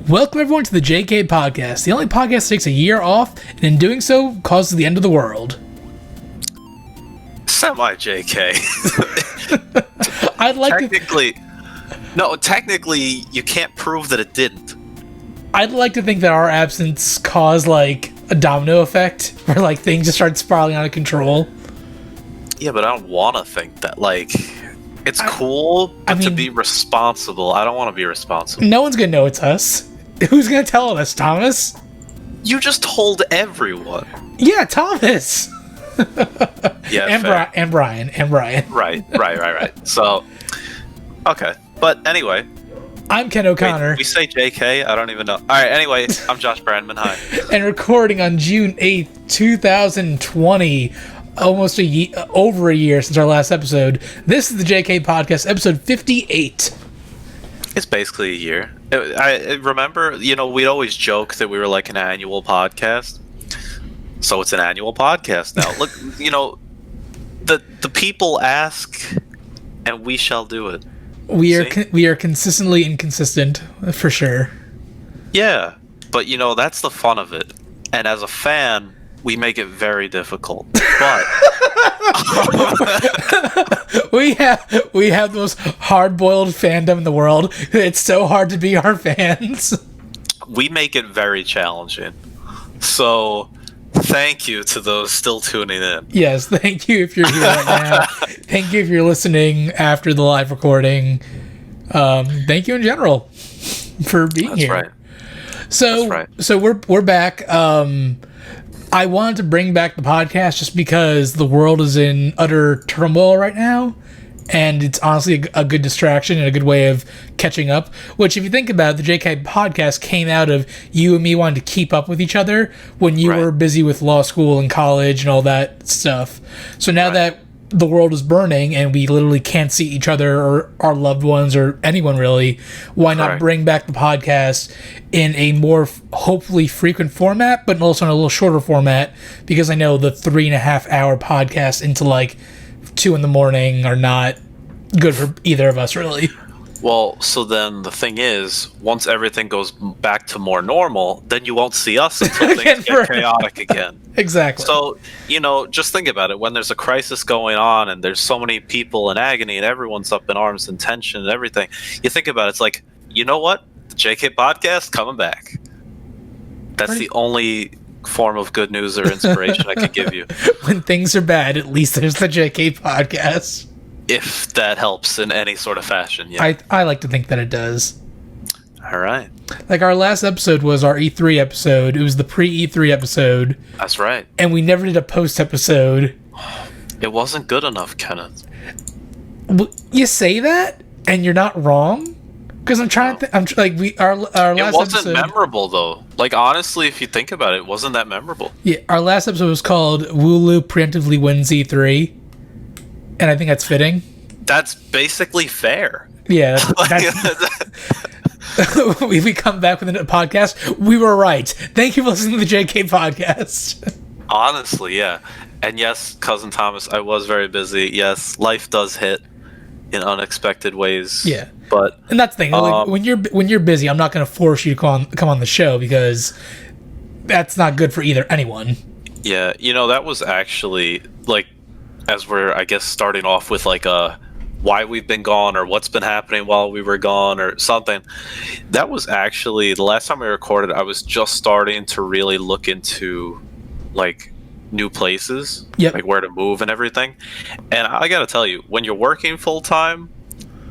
Welcome everyone to the JK Podcast, the only podcast that takes a year off, and in doing so, causes the end of the world. Semi-JK. I'd like technically, you can't prove that it didn't. I'd like to think that our absence caused, like, a domino effect, where, like, things just start spiraling out of control. Yeah, but I don't want to think that, like... It's cool, but to be responsible, I don't want to be responsible. No one's gonna know it's us. Who's gonna tell us, Thomas? You just told everyone. Yeah, Thomas. Yeah, and Brian. Right. So, okay, but anyway, I'm Ken O'Connor. We say JK. I don't even know. All right. Anyway, I'm Josh Brandman. Hi. And recording on June 8th, 2020. Almost over a year since our last episode. This is the JK Podcast, episode 58. It's basically a year. I remember, we'd always joke that we were like an annual podcast. So it's an annual podcast now. Look, the people ask, and we shall do it. We are consistently inconsistent, for sure. Yeah, but that's the fun of it. And as a fan, we make it very difficult, but we have the most hard-boiled fandom in the world. It's so hard to be our fans. We make it very challenging. So, thank you to those still tuning in. Yes, thank you if you're here right now. Thank you if you're listening after the live recording. Thank you in general for being here. Right. So we're back. I wanted to bring back the podcast just because the world is in utter turmoil right now, and it's honestly a good distraction and a good way of catching up, which if you think about it, the JK Podcast came out of you and me wanting to keep up with each other when you were busy with law school and college and all that stuff. So now that the world is burning and we literally can't see each other or our loved ones or anyone really, why not bring back the podcast in a more hopefully frequent format, but also in a little shorter format, because I know the 3.5 hour podcast into like 2 a.m. are not good for either of us really. Well, so then the thing is, once everything goes back to more normal, then you won't see us until things get chaotic again. Exactly. So, just think about it. When there's a crisis going on and there's so many people in agony and everyone's up in arms and tension and everything, you think about it, it's like, you know what? The JK Podcast coming back. That's the only form of good news or inspiration I could give you. When things are bad, at least there's the JK Podcast. If that helps in any sort of fashion, yeah. I like to think that it does. All right. Like, our last episode was our E3 episode. It was the pre-E3 episode. That's right. And we never did a post-episode. It wasn't good enough, Kenneth. You say that, and you're not wrong? Because I'm trying to... our last episode... It wasn't memorable, though. Like, honestly, if you think about it, it wasn't that memorable. Yeah, our last episode was called Wooloo Preemptively Wins E3. And I think that's fitting. That's basically fair. Yeah. We come back with a podcast. We were right. Thank you for listening to the JK Podcast. Honestly, yeah. And yes, Cousin Thomas, I was very busy. Yes, life does hit in unexpected ways. Yeah. And that's the thing. Like, when you're busy, I'm not going to force you to come on the show, because that's not good for anyone. Yeah. That was actually, like, as we're, I guess, starting off with like why we've been gone or what's been happening while we were gone or something. That was actually the last time we recorded. I was just starting to really look into like new places, like where to move and everything. And I got to tell you, when you're working full time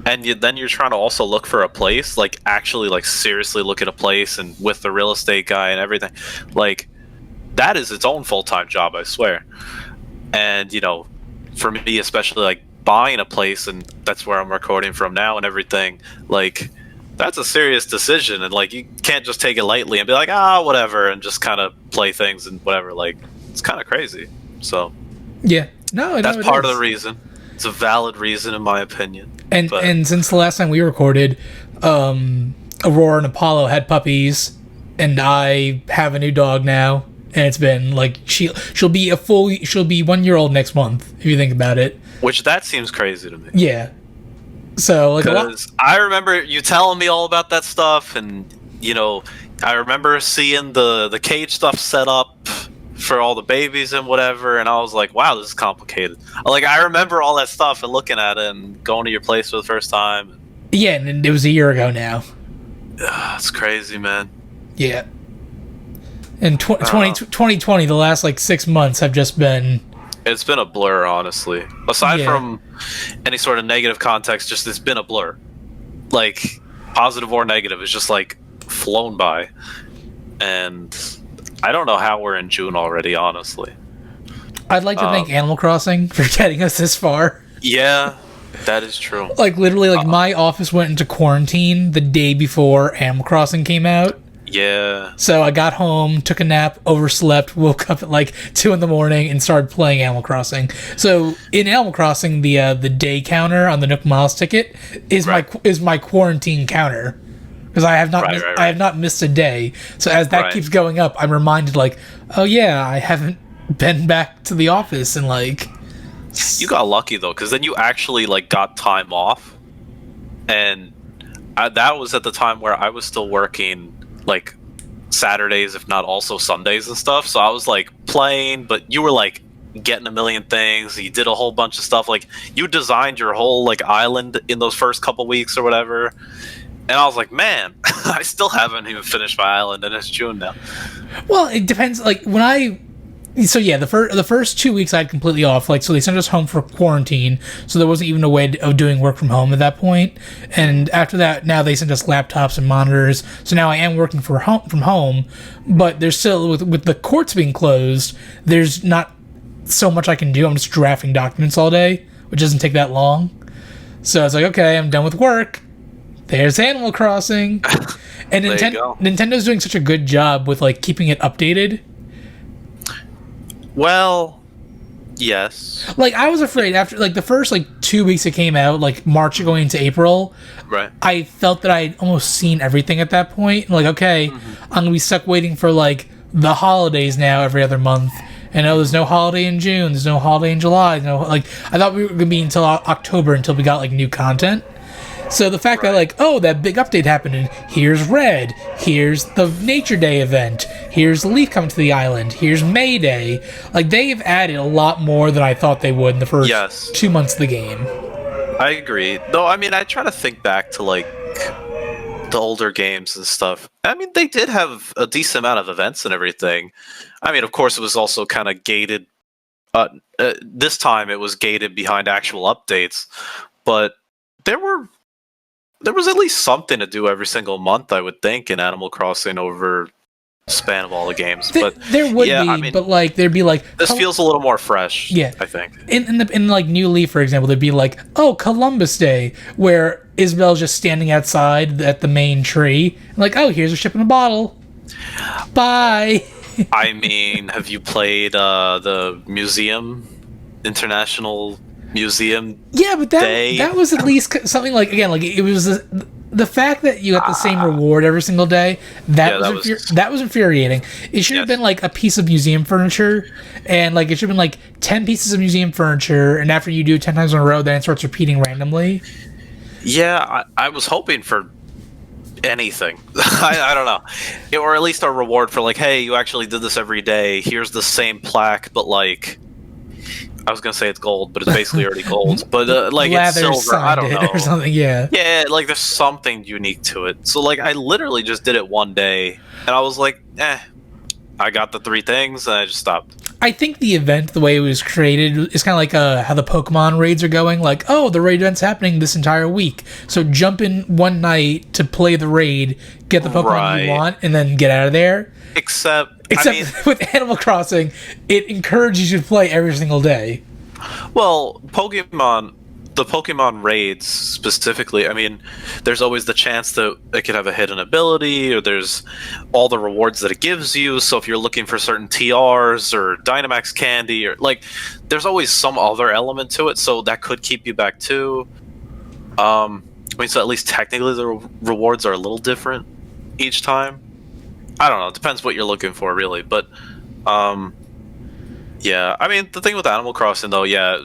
and then you're trying to also look for a place, like actually like seriously look at a place and with the real estate guy and everything, like that is its own full-time job, I swear. And for me, especially like buying a place, and that's where I'm recording from now and everything, like that's a serious decision, and like you can't just take it lightly and be like, whatever, and just kind of play things and whatever. Like it's kind of crazy. So that's part of the reason. It's a valid reason in my opinion. And since the last time we recorded, Aurora and Apollo had puppies, and I have a new dog now. And it's been like she'll be 1 year old next month, if you think about it. Which that seems crazy to me. Yeah. So like, because I remember you telling me all about that stuff, and you know, I remember seeing the cage stuff set up for all the babies and whatever, and I was like, wow, this is complicated. Like, I remember all that stuff and looking at it and going to your place for the first time. Yeah, and it was a year ago now. It's crazy, man. Yeah. And 2020, the last like 6 months have just been... It's been a blur, honestly. Aside from any sort of negative context, just it's been a blur. Like, positive or negative, it's just like flown by. And I don't know how we're in June already, honestly. I'd like to thank Animal Crossing for getting us this far. Yeah, that is true. Like, literally, like, my office went into quarantine the day before Animal Crossing came out. Yeah. So I got home, took a nap, overslept, woke up at like 2 in the morning, and started playing Animal Crossing. So in Animal Crossing, the day counter on the Nook Miles ticket is my quarantine counter, because I have not I have not missed a day. So as that keeps going up, I'm reminded, like, oh yeah, I haven't been back to the office, and like... You got lucky though, because then you actually like got time off, and that was at the time where I was still working like Saturdays, if not also Sundays and stuff. So I was like playing, but you were like getting a million things. You did a whole bunch of stuff. Like, you designed your whole like island in those first couple weeks or whatever. And I was like, man, I still haven't even finished my island, and it's June now. Well, it depends. Like, so yeah, the first 2 weeks I had completely off. Like, so they sent us home for quarantine, so there wasn't even a way of doing work from home at that point. And after that, now they sent us laptops and monitors. So now I am working from home, but there's still, with the courts being closed, there's not so much I can do. I'm just drafting documents all day, which doesn't take that long. So I was like, okay, I'm done with work. There's Animal Crossing. And Nintendo's doing such a good job with like keeping it updated. Well, yes. Like, I was afraid after, like, the first, like, 2 weeks it came out, like, March going into April. Right. I felt that I'd almost seen everything at that point. Like, okay, I'm going to be stuck waiting for, like, the holidays now every other month. And, oh, there's no holiday in June. There's no holiday in July. I thought we were going to be until October until we got, like, new content. So the fact that, like, oh, that big update happened, and here's Red, here's the Nature Day event, here's Leaf coming to the island, here's May Day. Like, they've added a lot more than I thought they would in the first 2 months of the game. I agree. Though, I mean, I try to think back to, like, the older games and stuff. I mean, they did have a decent amount of events and everything. I mean, of course, it was also kind of gated. This time, it was gated behind actual updates. But there was at least something to do every single month, I would think, in Animal Crossing over the span of all the games. But there would be, I mean, but like there'd be like this feels a little more fresh. Yeah, I think in like New Leaf, for example, there'd be like, oh, Columbus Day, where Isabel's just standing outside at the main tree, like, oh, here's a ship in a bottle. Bye. I mean, have you played the International Museum? Yeah, but that was at least something, like, again, like, it was the fact that you got the same reward every single day. That was infuriating. It should have been like a piece of museum furniture, and like it should have been like 10 pieces of museum furniture, and after you do it 10 times in a row, then it starts repeating randomly. Yeah, I was hoping for anything. I don't know, or at least a reward for, like, hey, you actually did this every day. Here's the same plaque, but like, I was gonna say it's gold, but it's basically already gold. But like, it's silver. I don't know, or something. Yeah. Yeah, like there's something unique to it. So like, I literally just did it one day, and I was like, I got the 3 things, and I just stopped. I think the event, the way it was created, is kind of like how the Pokemon raids are going. Like, oh, the raid event's happening this entire week, so jump in one night to play the raid, get the Pokemon you want, and then get out of there. Except I mean, with Animal Crossing, it encourages you to play every single day. Well, the Pokemon raids specifically, I mean, there's always the chance that it could have a hidden ability, or there's all the rewards that it gives you. So if you're looking for certain TRs or Dynamax candy, or like, there's always some other element to it, so that could keep you back too. I mean, so at least technically the rewards are a little different each time. I don't know. It depends what you're looking for, really. But, yeah. I mean, the thing with Animal Crossing, though, yeah,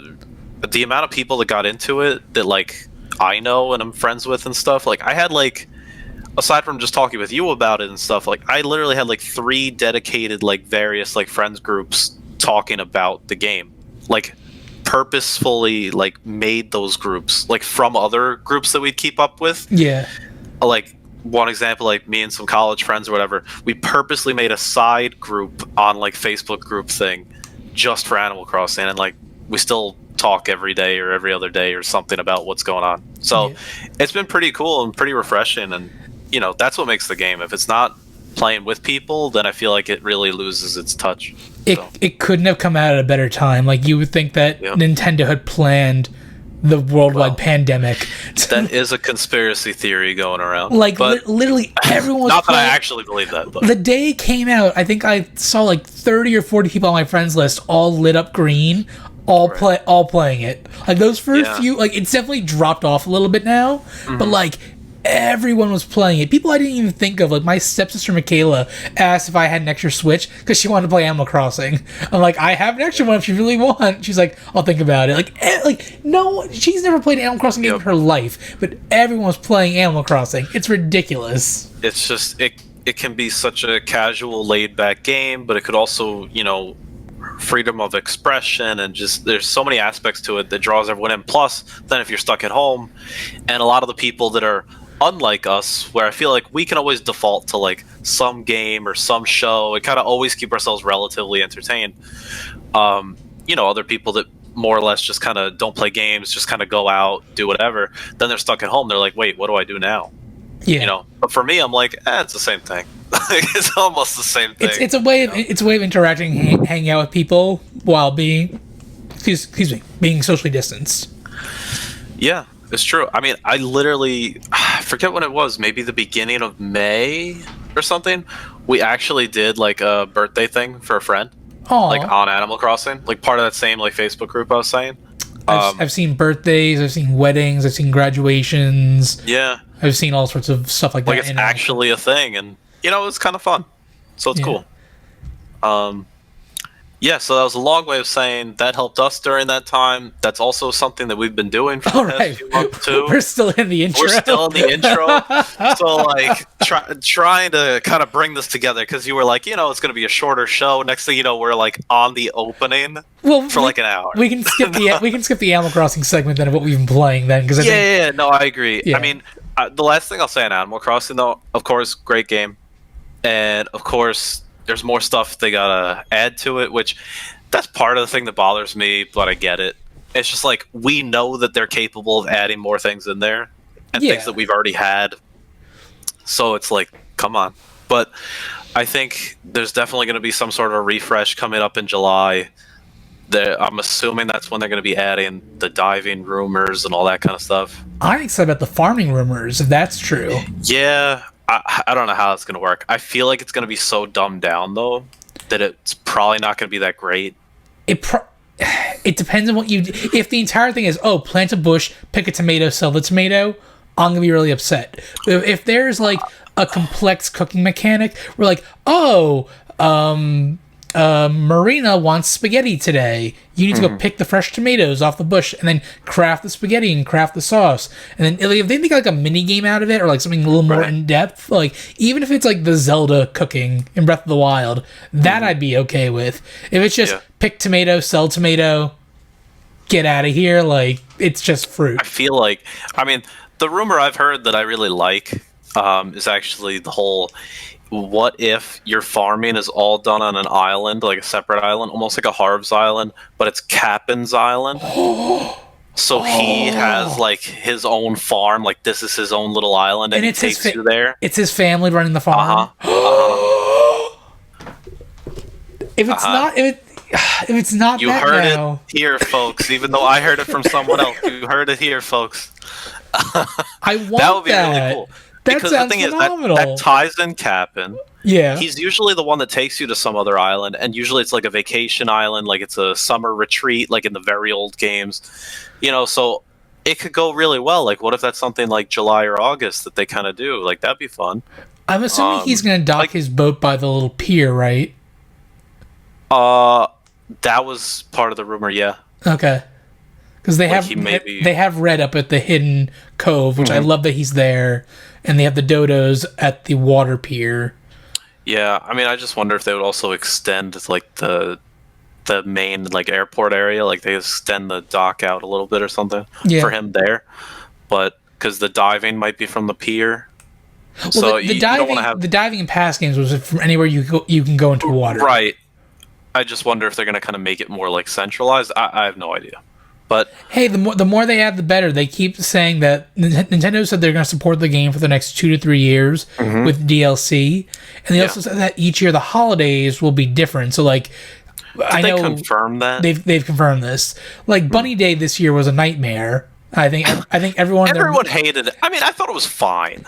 the amount of people that got into it that, like, I know and I'm friends with and stuff, like, I had, like, aside from just talking with you about it and stuff, like I literally had like 3 dedicated like various like friends groups talking about the game, like purposefully like made those groups like from other groups that we'd keep up with. Yeah. Like one example, like me and some college friends or whatever, we purposely made a side group on like Facebook group thing just for Animal Crossing, and like we still talk every day or every other day or something about what's going on. So it's been pretty cool and pretty refreshing, and you know, that's what makes the game. If it's not playing with people, then I feel like it really loses its touch. It couldn't have come out at a better time. Like, you would think that Nintendo had planned the worldwide pandemic. That is a conspiracy theory going around. Like, literally everyone was not that I actually believe that, but the day it came out, I think I saw like 30 or 40 people on my friends list all lit up green, all playing it. Like, those first few, like, it's definitely dropped off a little bit now, but like everyone was playing it. People I didn't even think of, like my stepsister Michaela asked if I had an extra Switch because she wanted to play Animal Crossing. I'm like, I have an extra one if you really want. She's like, I'll think about it. Like no, she's never played an Animal Crossing game in her life, but everyone was playing Animal Crossing. It's ridiculous. It's just it can be such a casual, laid back game, but it could also, you know, freedom of expression, and just there's so many aspects to it that draws everyone in. Plus, then if you're stuck at home, and a lot of the people that are unlike us, where I feel like we can always default to like some game or some show and kind of always keep ourselves relatively entertained. You know, other people that more or less just kind of don't play games, just kind of go out, do whatever. Then they're stuck at home. They're like, wait, what do I do now? Yeah. You know, but for me, I'm like, it's the same thing. It's almost the same thing. It's a way of interacting, hanging out with people while being, excuse me, being socially distanced. Yeah. It's true. I mean, I forget when it was, maybe the beginning of May or something. We actually did like a birthday thing for a friend. Aww. Like on Animal Crossing, like part of that same like Facebook group I was saying. I've seen birthdays, I've seen weddings, I've seen graduations. Yeah. I've seen all sorts of stuff like that. Like it's actually a thing, and you know, it's kind of fun. So it's cool. Yeah, so that was a long way of saying that helped us during that time. That's also something that we've been doing for the past few months too. We're still in the intro. So like trying to kind of bring this together, because you were like, you know, it's going to be a shorter show. Next thing you know, we're like on the opening for like an hour. We can skip the Animal Crossing segment then of what we've been playing then, because no, I agree. Yeah. I mean, the last thing I'll say on Animal Crossing though, of course, great game, and of course, there's more stuff they gotta add to it, which that's part of the thing that bothers me, but I get it. It's just like, we know that they're capable of adding more things in there and things that we've already had. So it's like, come on. But I think there's definitely going to be some sort of refresh coming up in July. I'm assuming that's when they're going to be adding the diving rumors and all that kind of stuff. I'm excited about the farming rumors, if that's true. Yeah. I don't know how it's going to work. I feel like it's going to be so dumbed down, though, that it's probably not going to be that great. It depends on what you do. If the entire thing is, plant a bush, pick a tomato, sell the tomato, I'm going to be really upset. If there's, like, a complex cooking mechanic, we're like, Marina wants spaghetti today. You need to go pick the fresh tomatoes off the bush and then craft the spaghetti and craft the sauce. And then if they make like a mini game out of it, or like something a little more in depth, like even if it's like the Zelda cooking in Breath of the Wild, that I'd be okay with. If it's just pick tomato, sell tomato, get out of here, like it's just fruit. I feel like, I mean, the rumor I've heard that I really like is actually the whole, what if your farming is all done on an island, like a separate island, almost like a Harv's Island, but it's Cappen's Island? So he has like his own farm, like this is his own little island, and he takes you there. It's his family running the farm. If it's not, you that heard now. It here, folks. Even though I heard it from someone else, you heard it here, folks. I want that would be really cool. That because sounds the thing phenomenal. is that ties in Cap'n. Yeah. He's usually the one that takes you to some other island, and usually it's like a vacation island, like it's a summer retreat, like in the very old games. You know, so it could go really well. Like, what if that's something like July or August that they kind of do? Like, that'd be fun. I'm assuming he's going to dock his boat by the little pier, right? That was part of the rumor, yeah. Okay. Because they Like have Red up at the hidden cove, which I love that he's there, and they have the dodos at the water pier. Yeah, I mean, I just wonder if they would also extend like the main like airport area, like they extend the dock out a little bit or something for him there. But because the diving might be from the pier, well, so the diving, the diving in past games was from anywhere you can go into water. Right. I just wonder if they're going to kind of make it more like centralized. I have no idea. But hey, the more they add, the better. They keep saying that Nintendo said they're going to support the game for the next 2 to 3 years with DLC, and they also said that each year the holidays will be different. So like, I know they confirmed that they've confirmed this. Like Bunny Day this year was a nightmare. I think everyone hated it. I mean, I thought it was fine.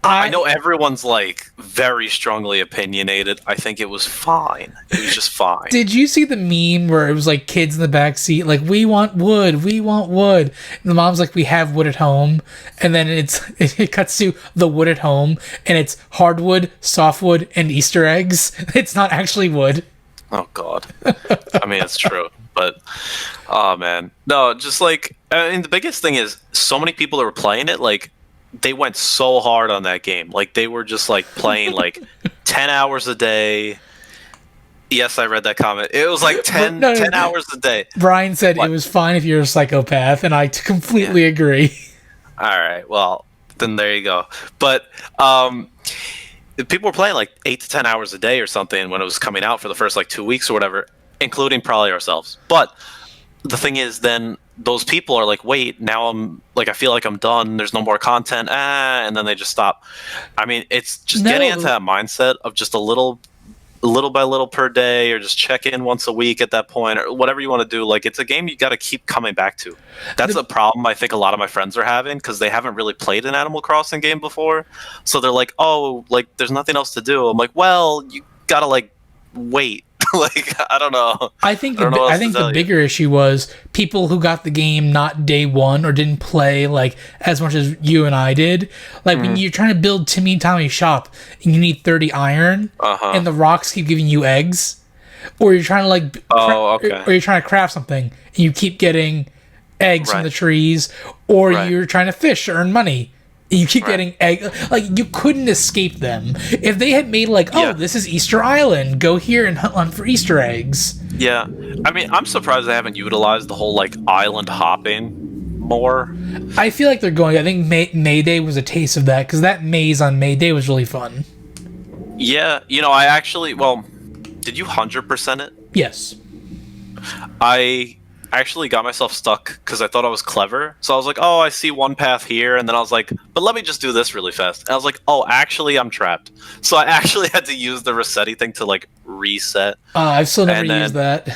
I know everyone's like very strongly opinionated. I think it was fine. It was just fine. Did you see the meme where it was like kids in the back seat, like, we want wood, and the mom's like, we have wood at home, and then it cuts to the wood at home, and it's hardwood, softwood, and Easter eggs. It's not actually wood. Oh God. I mean, it's true, but oh man, no, just like, I mean, the biggest thing is so many people that were playing it, like, they went so hard on that game. Like, they were just like playing like 10 hours a day. Yes, I read that comment. It was like 10 hours a day. Brian said it was fine if you're a psychopath, and I completely agree. All right, well, then there you go. But people were playing like 8 to 10 hours a day or something when it was coming out for the first like 2 weeks or whatever, including probably ourselves. But the thing is, then those people are like, wait, now I'm like, I feel like I'm done. There's no more content. And then they just stop. I mean, it's just getting into that mindset of just a little by little per day, or just check in once a week at that point, or whatever you want to do. Like, it's a game you got to keep coming back to. That's a problem I think a lot of my friends are having, because they haven't really played an Animal Crossing game before. So they're like, oh, like, there's nothing else to do. I'm like, well, you got to like wait. Like, I don't know. I think the bigger issue was people who got the game not day one, or didn't play like as much as you and I did. Like when you're trying to build Timmy and Tommy's shop and you need 30 iron, and the rocks keep giving you eggs, or you're trying to like or you're trying to craft something and you keep getting eggs from the trees, or you're trying to fish to earn money. You keep getting egg. Like, you couldn't escape them. If they had made like, this is Easter Island, go here and hunt for Easter eggs. Yeah, I mean, I'm surprised they haven't utilized the whole like island hopping more. I feel like they're going. I think May Day was a taste of that, because that maze on May Day was really fun. Yeah, I actually. Well, did you 100% it? Yes. I actually got myself stuck because I thought I was clever. So I was like, oh, I see one path here, and then I was like, but let me just do this really fast. And I was like, oh, actually, I'm trapped. So I actually had to use the resetty thing to like reset. I've still never used that.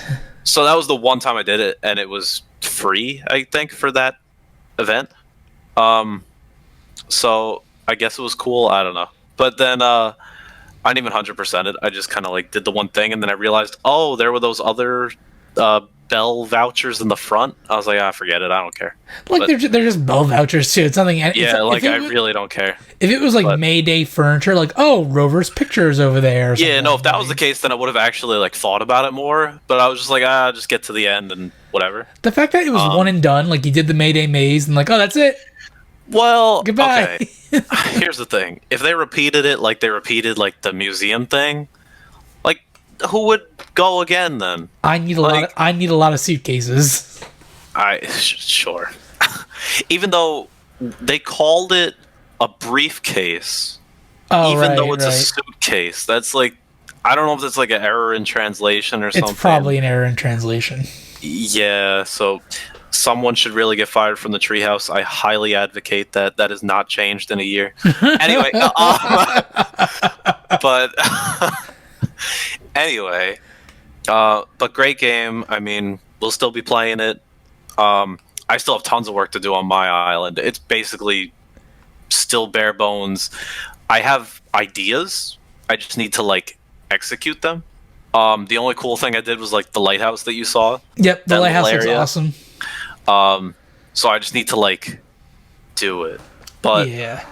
So that was the one time I did it, and it was free, I think, for that event. So I guess it was cool. I don't know. But then I didn't even 100% it. I just kind of like did the one thing, and then I realized, oh, there were those other Bell vouchers in the front. I was like, forget it. I don't care. Like, they're just Bell vouchers too. It's nothing. I really don't care. If it was like May Day furniture, like, oh, Rover's pictures over there. Yeah, no. If that was the case, then I would have actually like thought about it more. But I was just like, just get to the end and whatever. The fact that it was one and done, like you did the May Day maze, and like, oh, that's it. Well, goodbye. Okay. Here's the thing: if they repeated it like they repeated like the museum thing, like, who would go again then? I need a lot of suitcases. Sure. Even though they called it a briefcase, even though it's a suitcase, that's like, I don't know if that's like an error in translation or something. It's probably an error in translation. Yeah, so someone should really get fired from the treehouse. I highly advocate that. That is not changed in a year. Anyway, but anyway, but great game. I mean, we'll still be playing it. I still have tons of work to do on my island. It's basically still bare bones. I have ideas. I just need to like execute them. The only cool thing I did was like the lighthouse that you saw. Yep, the lighthouse looks awesome. So I just need to like do it. But yeah.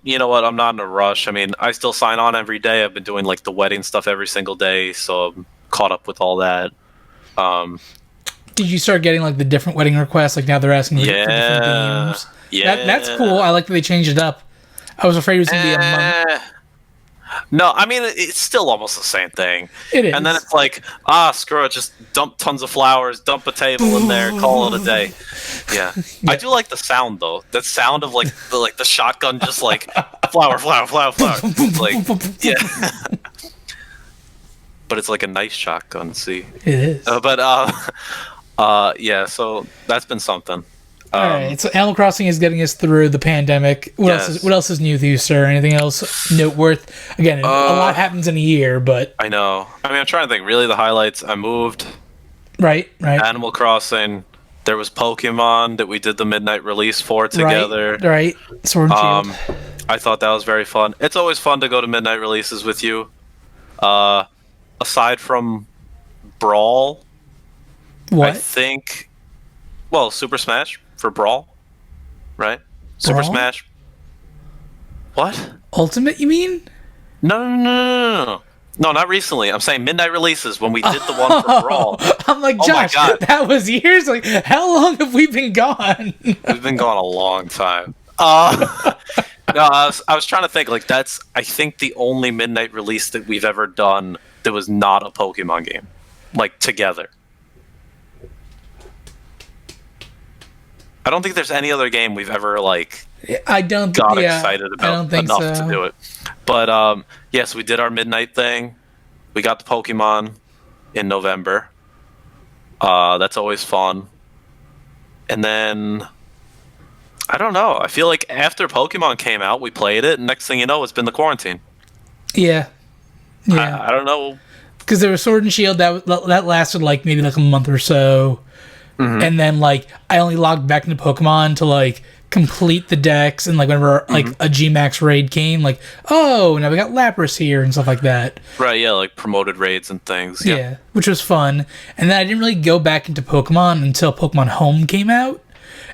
You know what? I'm not in a rush. I mean, I still sign on every day. I've been doing like the wedding stuff every single day, so I'm caught up with all that. Did you start getting like the different wedding requests? Like now they're asking for different games. Yeah, that's cool. I like that they changed it up. I was afraid it was gonna be a month. No, I mean it's still almost the same thing. It is. And then it's like, screw it, just dump tons of flowers, dump a table in there, call it a day. Yeah. I do like the sound though. That sound of like the shotgun, just like flower. Like, yeah. But it's like a nice shotgun. See. It is. Yeah. So that's been something. All right, so Animal Crossing is getting us through the pandemic. What else is new with you, sir? Anything else noteworthy? Again, a lot happens in a year, but I know. I mean, I'm trying to think. Really, the highlights. I moved. Right. Animal Crossing. There was Pokemon that we did the midnight release for together. Right. Sword and Shield. I thought that was very fun. It's always fun to go to midnight releases with you. Aside from Brawl, what? I think. Well, Super Smash. For Brawl, right? Super Smash. What? Ultimate, you mean? No, not recently. I'm saying midnight releases when we did the one for Brawl. I'm like, Josh, that was years. Like, how long have we been gone? We've been gone a long time. No, I was trying to think. Like, that's I think the only midnight release that we've ever done that was not a Pokemon game, like together. I don't think there's any other game we've ever like got excited about enough to do it. But yes, we did our midnight thing. We got the Pokemon in November. That's always fun. And then I don't know. I feel like after Pokemon came out, we played it, and next thing you know, it's been the quarantine. Yeah. I don't know. Because there was Sword and Shield that lasted like maybe like a month or so. Mm-hmm. And then, like, I only logged back into Pokemon to, like, complete the decks. And, like, whenever, like, a G-Max raid came, like, oh, now we got Lapras here and stuff like that. Right, yeah, like promoted raids and things. Yeah, which was fun. And then I didn't really go back into Pokemon until Pokemon Home came out.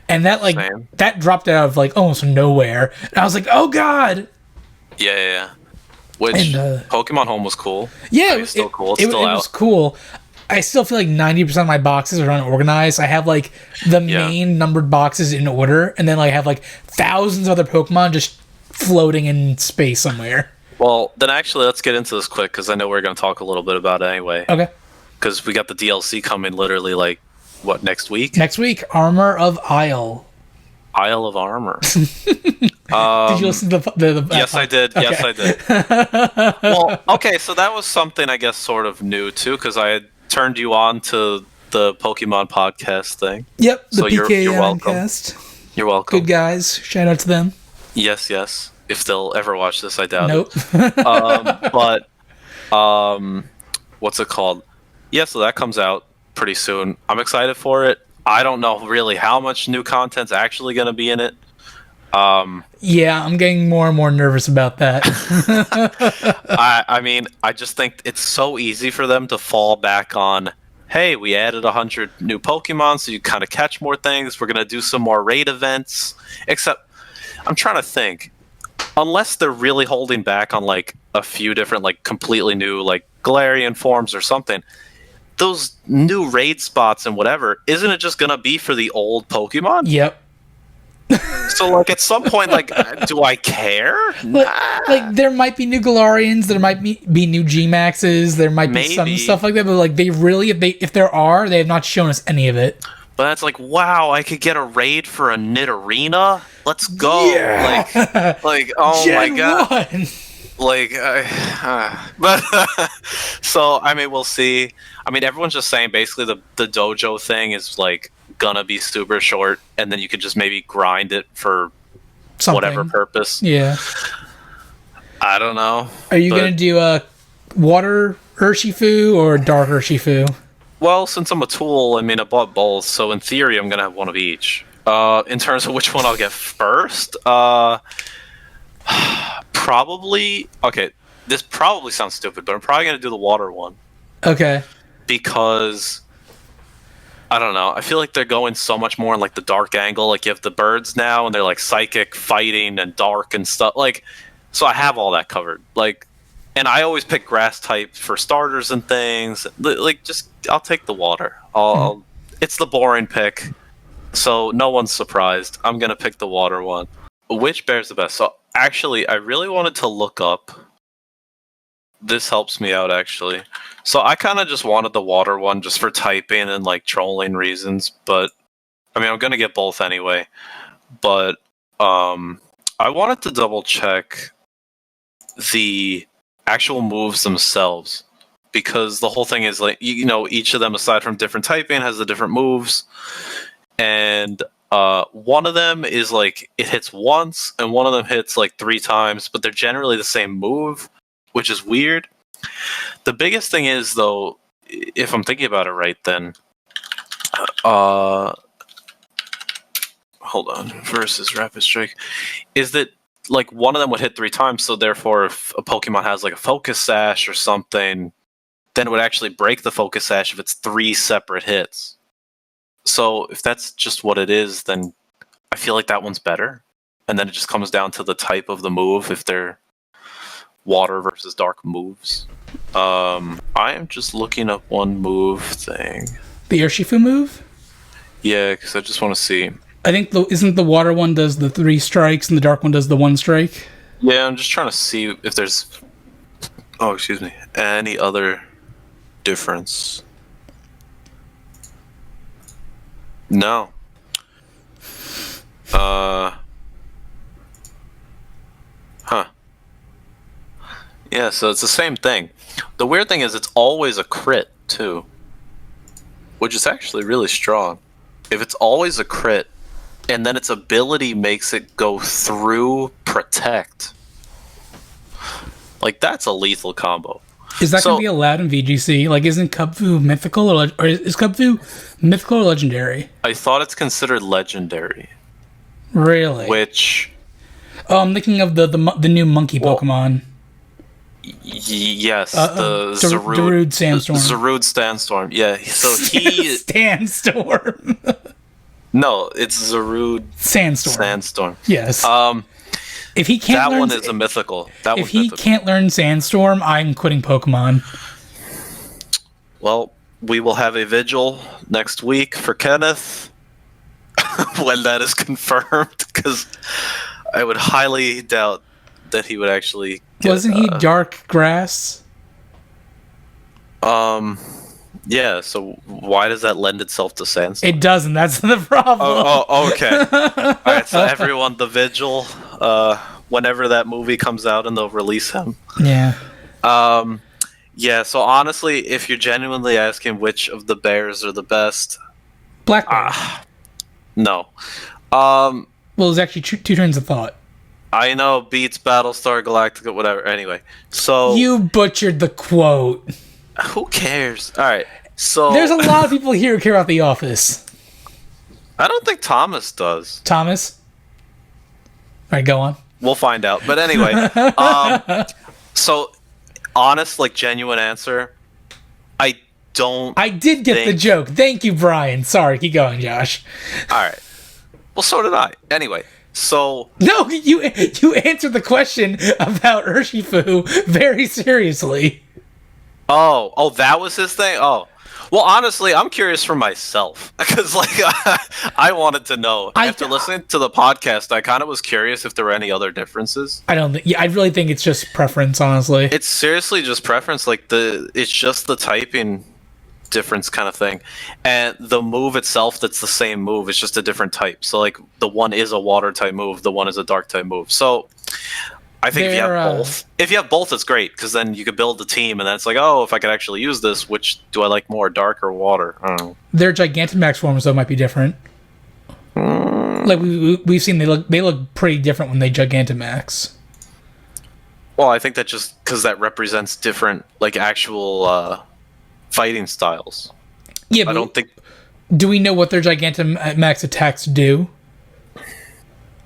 And that, like, that dropped out of, like, almost nowhere. And I was like, oh, God! Yeah. Which, Pokemon Home was cool. Yeah, it's still cool. It's still out. It was cool. I still feel like 90% of my boxes are unorganized. I have, like, the main numbered boxes in order, and then, like, I have, like, thousands of other Pokemon just floating in space somewhere. Well, then actually, let's get into this quick, because I know we're going to talk a little bit about it anyway. Okay. Because we got the DLC coming literally, like, what, next week? Next week, Armor of Isle. Isle of Armor. Did you listen to the Yes, I did. Okay. Yes, I did. Well, okay, so that was something, I guess, sort of new, too, because I had turned you on to the Pokemon podcast thing. Yep, the you're welcome. Cast. You're welcome. Good guys. Shout out to them. Yes. If they'll ever watch this, I doubt it. But what's it called? Yeah, so that comes out pretty soon. I'm excited for it. I don't know really how much new content's actually going to be in it. Yeah, I'm getting more and more nervous about that. I mean, I just think it's so easy for them to fall back on, hey, we added 100 new Pokemon, so you kind of catch more things. We're going to do some more raid events. Except, I'm trying to think. Unless they're really holding back on, like, a few different, like, completely new, like, Galarian forms or something, those new raid spots and whatever, isn't it just going to be for the old Pokemon? Yep. So, like, at some point, like, do I care? Like, there might be new Galarians, there might be new G-Maxes, there might be some stuff like that, but, like, they really, if there are, they have not shown us any of it. But that's like, wow, I could get a raid for a Nidorina? Let's go. Yeah. Like oh Gen my god. 1. Like, but, so, I mean, we'll see. I mean, everyone's just saying basically the dojo thing is, like, gonna be super short, and then you could just maybe grind it for whatever purpose. Yeah. I don't know. Are you gonna do a water Urshifu or dark Urshifu? Well, since I'm a tool, I mean, I bought both, so in theory, I'm gonna have one of each. In terms of which one I'll get first, probably. Okay, this probably sounds stupid, but I'm probably gonna do the water one. Okay. Because I don't know. I feel like they're going so much more in, like, the dark angle. Like, you have the birds now, and they're, like, psychic, fighting, and dark and stuff. Like, so I have all that covered. Like, and I always pick grass type for starters and things. Like, just I'll take the water. it's the boring pick, so no one's surprised. I'm gonna pick the water one. Which bear's the best? So actually, I really wanted to look up. This helps me out actually. So I kind of just wanted the water one just for typing and like trolling reasons, but I mean I'm gonna get both anyway. But I wanted to double check the actual moves themselves, because the whole thing is like, you know, each of them aside from different typing has the different moves, and one of them is like it hits once and one of them hits like 3 times, but they're generally the same move, which is weird. The biggest thing is though, if I'm thinking about it right, then hold on, versus rapid strike, is that like one of them would hit 3 times, so therefore if a Pokemon has like a focus sash or something, then it would actually break the focus sash if it's 3 separate hits. So if that's just what it is, then I feel like that one's better. And then it just comes down to the type of the move, if they're water versus dark moves. I am just looking up one move thing. The Urshifu move? Yeah, because I just want to see. I think isn't the water one does the 3 strikes and the dark one does the 1 strike? Yeah, I'm just trying to see if there's any other difference. No. Yeah, so it's the same thing. The weird thing is it's always a crit too, which is actually really strong. If it's always a crit, and then its ability makes it go through protect, like that's a lethal combo. Is that going to be allowed in VGC? Like, isn't Kubfu mythical, or is Kubfu mythical or legendary? I thought it's considered legendary. Really? Which? Oh, I'm thinking of the new monkey Pokemon. Yes, the Zarude Sandstorm. Zarude Sandstorm. Yeah, so he Sandstorm. No, it's Zarude Sandstorm. Yes. If he can't, that one is a mythical. If he can't learn Sandstorm, I'm quitting Pokemon. Well, we will have a vigil next week for Kenneth when that is confirmed, because I would highly doubt that he would actually get, wasn't he dark grass? Yeah, so why does that lend itself to Sandstorm? It doesn't, that's the problem. Oh okay. Alright, so everyone, the vigil, whenever that movie comes out and they'll release him. Yeah. Yeah, so honestly, if you're genuinely asking which of the bears are the best, Black Bear. No. Well, there's actually 2 trains of thought. I know, beats Battlestar Galactica, whatever. Anyway, so you butchered the quote. Who cares? All right, so there's a lot of people here who care about The Office. I don't think Thomas does. Thomas? All right, go on. We'll find out. But anyway, so honest, like genuine answer, I did get the joke. Thank you, Brian. Sorry, keep going, Josh. All right. Well, so did I. Anyway, so no, you answered the question about Urshifu very seriously. Oh, that was his thing. Oh, well, honestly, I'm curious for myself, because like I wanted to know after listening to the podcast. I kind of was curious if there were any other differences. I don't think. Yeah, I really think it's just preference. Honestly, it's seriously just preference. Like it's just the typing difference kind of thing, and the move itself, that's the same move, it's just a different type. So like the one is a water type move, the one is a dark type move. So I think if you have both, it's great, because then you could build the team, and then it's like, oh, if I could actually use this, which do I like more, dark or water? I don't know. Their Gigantamax forms though might be different. Like we've seen, they look pretty different when they Gigantamax. Well, I think that just because that represents different like actual fighting styles. Yeah, but I don't think. Do we know what their Gigantamax attacks do?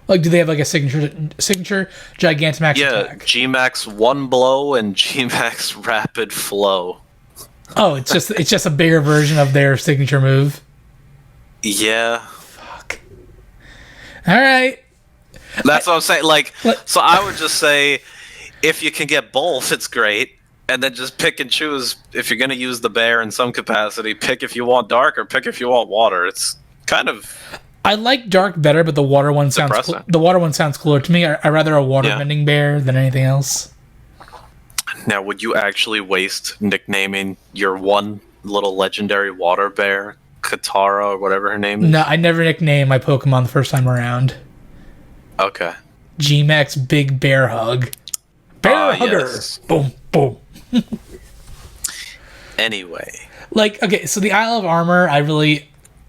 Like, do they have like a signature Gigantamax attack? Yeah, Gmax one blow and Gmax rapid flow. Oh, it's just a bigger version of their signature move. Yeah. Fuck. All right. That's what I'm saying. Like, so I would just say, if you can get both, it's great. and then just pick and choose if you're going to use the bear in some capacity. Pick if you want dark or pick if you want water. It's kind of. I like dark better, but the water one sounds the water one sounds cooler to me. I'd rather a water bending bear than anything else. Now, would you actually waste nicknaming your one little legendary water bear, Katara or whatever her name is? No, I never nicknamed my Pokemon the first time around. Okay. G-Max Big Bear Hug. Bear Hugger. Yes. Boom, boom. Anyway. Like, okay, so the Isle of Armor,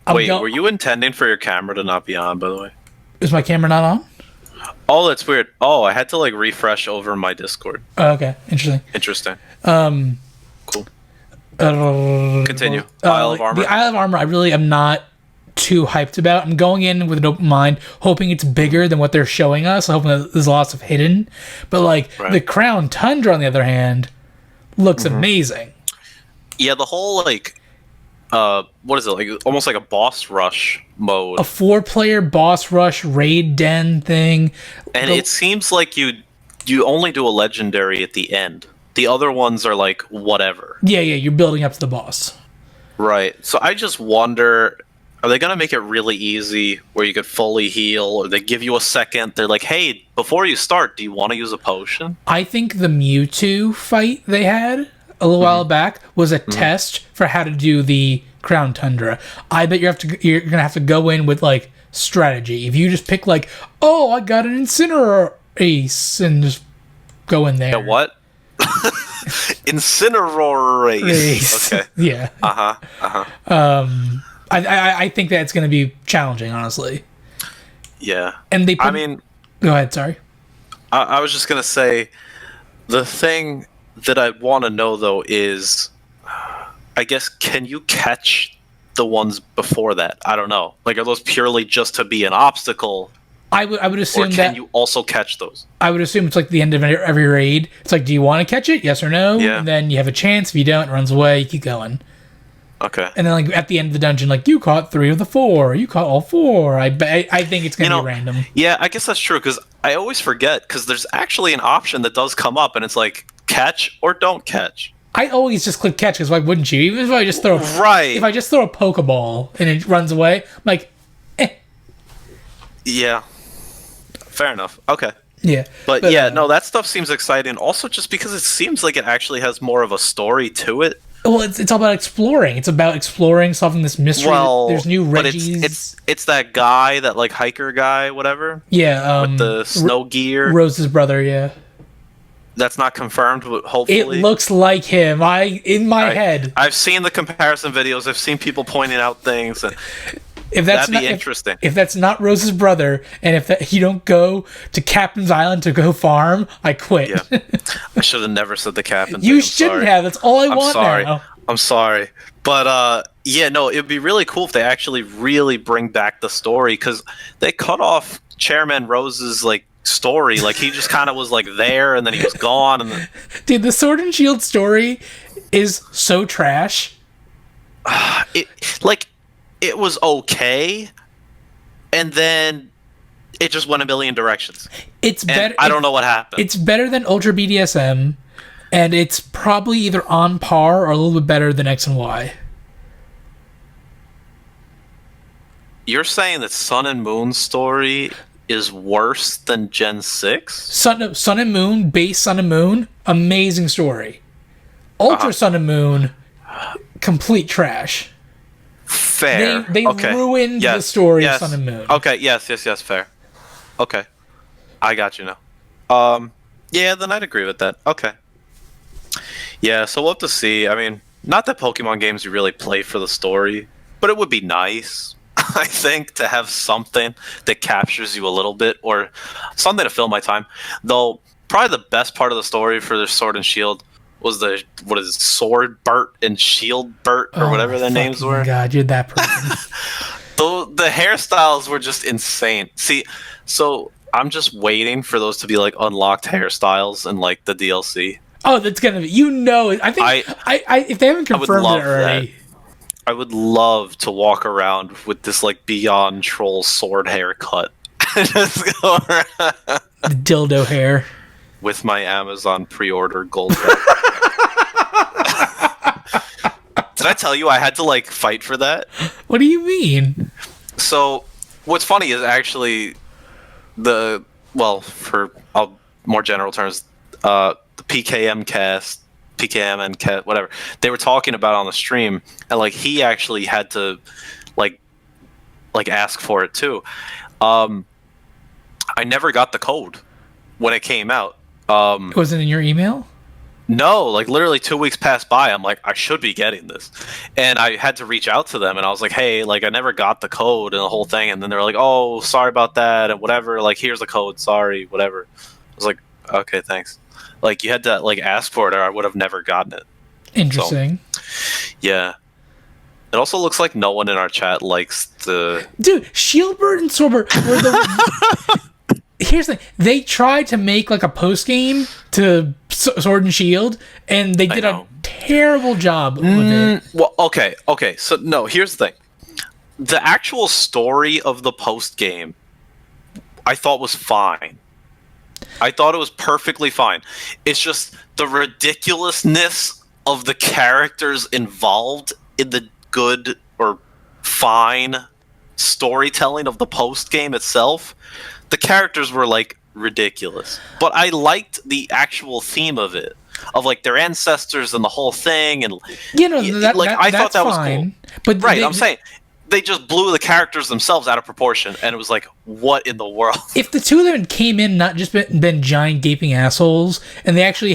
were you intending for your camera to not be on, by the way? Is my camera not on? Oh, that's weird. Oh, I had to, like, refresh over my Discord. Oh, okay. Interesting. Cool. Continue. Isle of Armor. The Isle of Armor, I really am not too hyped about. I'm going in with an open mind, hoping it's bigger than what they're showing us. I'm hoping that there's lots of hidden. But, like, the Crown Tundra, on the other hand, looks amazing. Yeah, the whole, like, what is it, like, almost like a boss rush mode. A 4-player boss rush raid den thing. And it seems like you only do a legendary at the end. The other ones are, like, whatever. Yeah, you're building up to the boss. Right. So I just wonder, are they going to make it really easy where you could fully heal, or they give you a second? They're like, hey, before you start, do you want to use a potion? I think the Mewtwo fight they had a little while back was a test for how to do the Crown Tundra. I bet you're going to have to go in with, like, strategy. If you just pick, like, oh, I got an Incineroar Ace, and just go in there. Yeah, what? Incineroar Ace. Okay. Yeah. I think that's going to be challenging, honestly. Yeah. And go ahead, sorry. I was just going to say, the thing that I want to know, though, is, I guess, can you catch the ones before that? I don't know. Like, are those purely just to be an obstacle? I would assume or can you also catch those? I would assume it's like the end of every raid. It's like, do you want to catch it? Yes or no? Yeah. And then you have a chance. If you don't, it runs away. You keep going. Okay. And then, like, at the end of the dungeon, like, you caught 3 of the 4. You caught all 4. I think it's going to be random. Yeah, I guess that's true, because I always forget, because there's actually an option that does come up, and it's like, catch or don't catch. I always just click catch, because why wouldn't you? Even if I just throw if I just throw a Pokeball and it runs away, I'm like, eh. Yeah. Fair enough. Okay. Yeah. But no, that stuff seems exciting. Also, just because it seems like it actually has more of a story to it. Well, it's all about exploring. It's about exploring, solving this mystery. Well, there's new Reggies. But it's that guy, that, like, hiker guy, whatever. Yeah. With the snow gear. Rose's brother, yeah. That's not confirmed, but hopefully. It looks like him. In my head. I've seen the comparison videos. I've seen people pointing out things. And that'd be interesting. If that's not Rose's brother, and if you don't go to Captain's Island to go farm, I quit. Yeah. I should have never said the captain. You shouldn't have. That's all I want now. I'm sorry. But, it'd be really cool if they actually really bring back the story, because they cut off Chairman Rose's, like, story. Like, he just kind of was, like, there, and then he was gone. And Dude, the Sword and Shield story is so trash. It was okay, and then it just went a million directions. It's better. I don't know what happened. It's better than Ultra BDSM, and it's probably either on par or a little bit better than X and Y. You're saying that Sun and Moon's story is worse than Gen 6? Sun and Moon, base Sun and Moon, amazing story. Ultra Sun and Moon, complete trash. Fair. They ruined the story of Sun and Moon. Okay, yes, fair. Okay. I got you now. Yeah, then I'd agree with that. Okay. Yeah, so we'll have to see. I mean, not that Pokemon games you really play for the story, but it would be nice, I think, to have something that captures you a little bit, or something to fill my time. Though, probably the best part of the story for the Sword and Shield was Sword Bert and Shield Bert, or whatever their names were. God, you're that person. The hairstyles were just insane. See, so I'm just waiting for those to be, like, unlocked hairstyles in, like, the DLC. Oh, that's gonna be. I think if they haven't confirmed it already. That. I would love to walk around with this, like, Beyond Troll sword haircut. Just go around. The dildo hair. With my Amazon pre-order gold. Did I tell you I had to like fight for that? What do you mean? So, what's funny is actually for more general terms, the PKM cast, PKM and cast, whatever, they were talking about on the stream, and like he actually had to like ask for it too. I never got the code when it came out. Was it in your email? No, like literally 2 weeks passed by. I'm like, I should be getting this. And I had to reach out to them and I was like, hey, like I never got the code and the whole thing. And then they're like, oh, sorry about that and whatever. Like, here's the code. Sorry, whatever. I was like, okay, thanks. Like you had to like ask for it or I would have never gotten it. Interesting. So, yeah. It also looks like no one in our chat likes the... Dude, Shieldbird and Swordbird were the... Here's the thing. They tried to make like a post game to Sword and Shield, and they did a terrible job with it. Well, okay. So no, here's the thing. The actual story of the post game, I thought was fine. I thought it was perfectly fine. It's just the ridiculousness of the characters involved in the good or fine storytelling of the post game itself. The characters were like ridiculous, but I liked the actual theme of it, of like their ancestors and the whole thing, and I thought that was cool. But I'm saying they just blew the characters themselves out of proportion, and it was like, what in the world? If the two of them came in, not just been giant gaping assholes, and they actually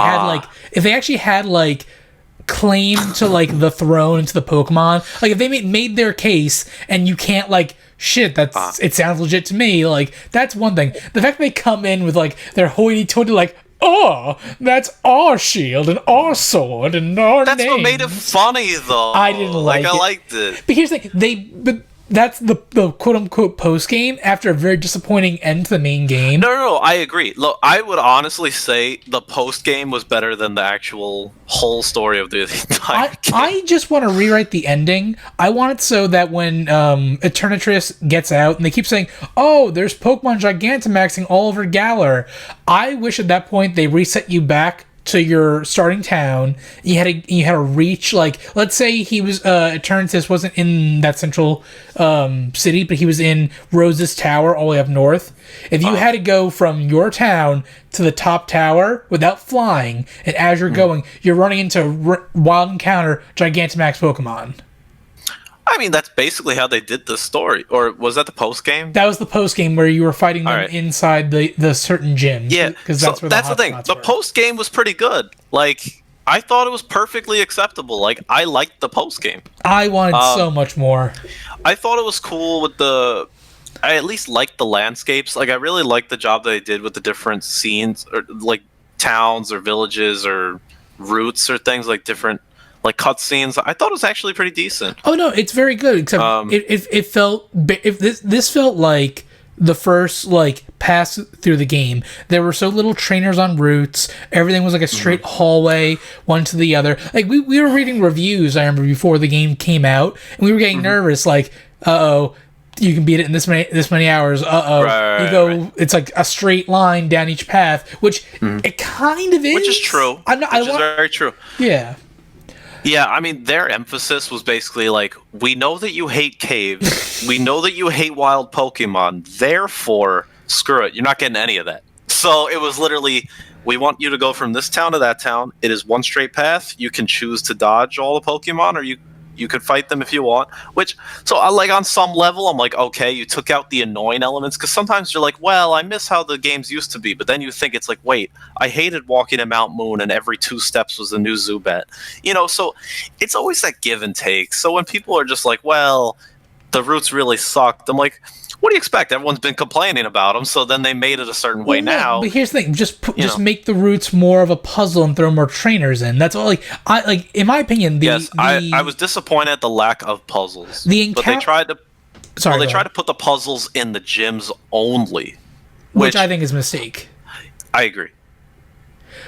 had claim to like the throne and to the Pokemon, like if they made their case, and you can't like. Shit, it sounds legit to me. Like, that's one thing. The fact they come in with, like, their hoity-toity, like, oh, that's our shield and our sword and our That's names. what made it funny, though. I didn't like it. I liked it. But here's the thing. That's the quote-unquote post-game after a very disappointing end to the main game. No, I agree. Look, I would honestly say the post-game was better than the actual whole story of the entire game. I just want to rewrite the ending. I want it so that when Eternatus gets out, and they keep saying, oh, there's Pokemon Gigantamaxing all over Galar, I wish at that point they reset you back to your starting town. You had to reach, like, let's say he was Eternatus wasn't in that central city, but he was in Rose's Tower all the way up north. If you had to go from your town to the top tower without flying, and as you're going, you're running into wild encounter Gigantamax Pokemon. I mean, that's basically how they did the story. Or was that the post game? That was the post game where you were fighting them inside the certain gym. Yeah, because that's the thing. The post game was pretty good. Like, I thought it was perfectly acceptable. Like, I liked the post game. I wanted so much more. I thought it was cool with I at least liked the landscapes. Like, I really liked the job that they did with the different scenes, or like towns or villages or routes or things, like different like cutscenes. I thought it was actually pretty decent. Oh no, it's very good. Except it felt this felt like the first like pass through the game. There were so little trainers on routes. Everything was like a straight hallway, one to the other. Like we were reading reviews, I remember, before the game came out, and we were getting nervous. Like, you can beat it in this many hours. Right. It's like a straight line down each path, which it kind of is. Which is true. Which is very true. Yeah. Yeah, I mean, their emphasis was basically like, we know that you hate caves, we know that you hate wild Pokemon, therefore, screw it, you're not getting any of that. So it was literally, we want you to go from this town to that town, it is one straight path, you can choose to dodge all the Pokemon, or you could fight them if you want, so like on some level, I'm like, okay, you took out the annoying elements, because sometimes you're like, well, I miss how the games used to be, but then you think it's like, wait, I hated walking in Mount Moon and every 2 steps was a new Zubat. So it's always that give and take. So when people are just like, well, the routes really sucked, I'm like, what do you expect? Everyone's been complaining about them, so then they made it a certain way now. But here's the thing: just make the routes more of a puzzle and throw more trainers in. That's all. In my opinion, I was disappointed at the lack of puzzles. But they tried to. They tried to put the puzzles in the gyms only, which I think is a mistake. I agree.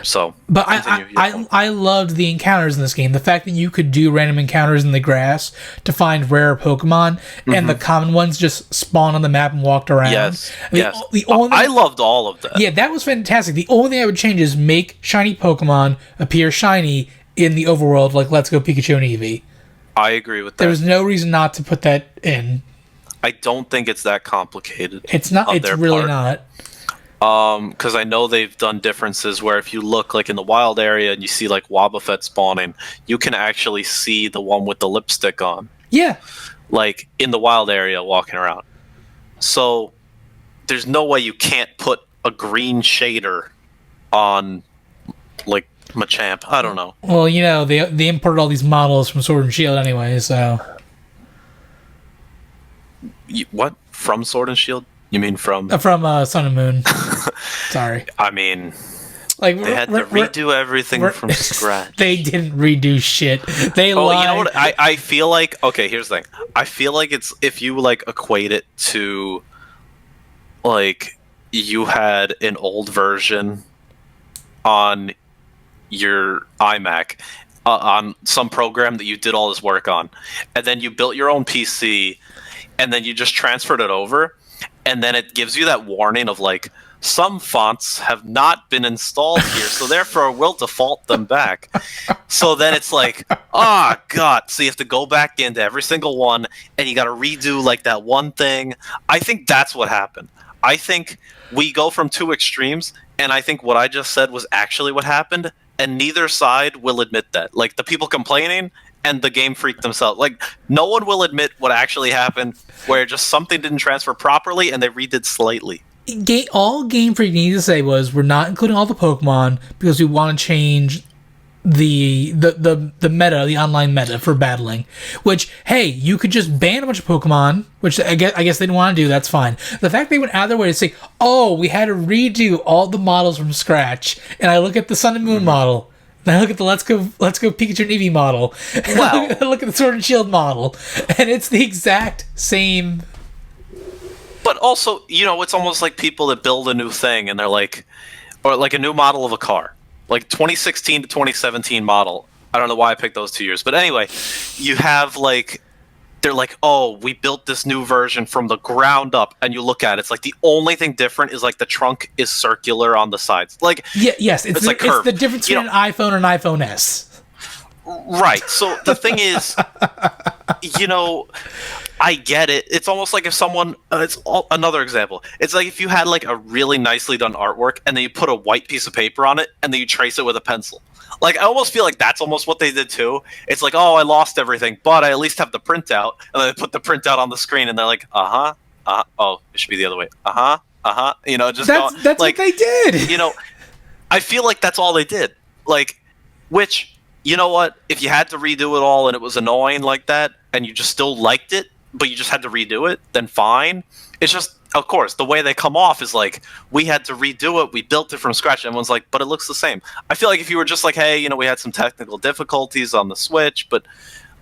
So, but I loved the encounters in this game. The fact that you could do random encounters in the grass to find rare Pokemon, and the common ones just spawn on the map and walked around. Yes. I loved all of that. Yeah, that was fantastic. The only thing I would change is make shiny Pokemon appear shiny in the overworld, like Let's Go Pikachu and Eevee. I agree with that. There was no reason not to put that in. I don't think it's that complicated. It's not. It's really not. Because I know they've done differences where if you look like in the wild area and you see like Wobbuffet spawning, you can actually see the one with the lipstick on. Yeah. Like in the wild area walking around. So there's no way you can't put a green shader on like Machamp. I don't know. Well, you know, they imported all these models from Sword and Shield anyway, so. What? From Sword and Shield? You mean from Sun and Moon? Sorry. I mean, like they had to redo everything from scratch. They didn't redo shit. They lied. You know what? I feel like, okay, here's the thing. I feel like it's, if you like equate it to like you had an old version on your iMac on some program that you did all this work on, and then you built your own PC, and then you just transferred it over, and then it gives you that warning of like, some fonts have not been installed here, so therefore we'll default them back. So then it's like, God. So you have to go back into every single one, and you got to redo like that one thing. I think that's what happened. I think we go from two extremes, and I think what I just said was actually what happened, and neither side will admit that. Like the people complaining and the Game Freak themselves. Like no one will admit what actually happened, where just something didn't transfer properly and they redid slightly. All Game Freak needed to say was, we're not including all the Pokemon because we want to change the meta, the online meta for battling. Which, hey, you could just ban a bunch of Pokemon, which I guess they didn't want to do. That's fine. The fact they went out of their way to say, we had to redo all the models from scratch, and I look at the Sun and Moon model, and I look at the Let's Go Pikachu and Eevee model, and I look at the Sword and Shield model, and it's the exact same. But also, you know, it's almost like people that build a new thing and they're like, or like a new model of a car, like 2016 to 2017 model. I don't know why I picked those 2 years, but anyway, you have like, they're like, we built this new version from the ground up, and you look at it, it's like the only thing different is like the trunk is circular on the sides. Like, yes, it's like curved. It's the difference between an iPhone and an iPhone S. Right. So the thing is, you know, I get it. It's almost like if someone, another example. It's like if you had like a really nicely done artwork and then you put a white piece of paper on it and then you trace it with a pencil. Like, I almost feel like that's almost what they did too. It's like, I lost everything, but I at least have the printout. And then they put the printout on the screen and they're like, it should be the other way. You know, just that's like, what they did. You know, I feel like that's all they did. Like, which, you know what? If you had to redo it all and it was annoying like that and you just still liked it, but you just had to redo it, then fine. It's just, of course, the way they come off is like, we had to redo it, we built it from scratch, and everyone's like, but it looks the same. I feel like if you were just like, hey, you know, we had some technical difficulties on the Switch, but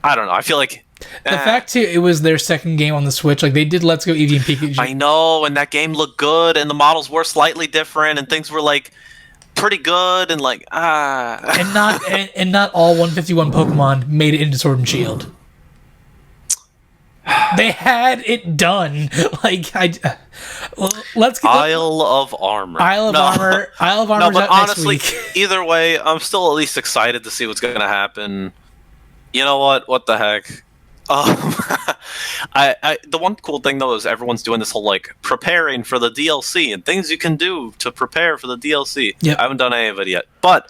I don't know, I feel like... The fact, too, it was their second game on the Switch, like, they did Let's Go Eevee and Pikachu. I know, and that game looked good, and the models were slightly different, and things were, like, pretty good, and like, And not all 151 Pokemon made it into Sword and Shield. They had it done. Like, let's get Isle of Armor. Isle of Armor. Isle of Armor. No, but honestly, either way, I'm still at least excited to see what's going to happen. You know what? What the heck? The one cool thing though is everyone's doing this whole like preparing for the DLC and things you can do to prepare for the DLC. Yep. I haven't done any of it yet, but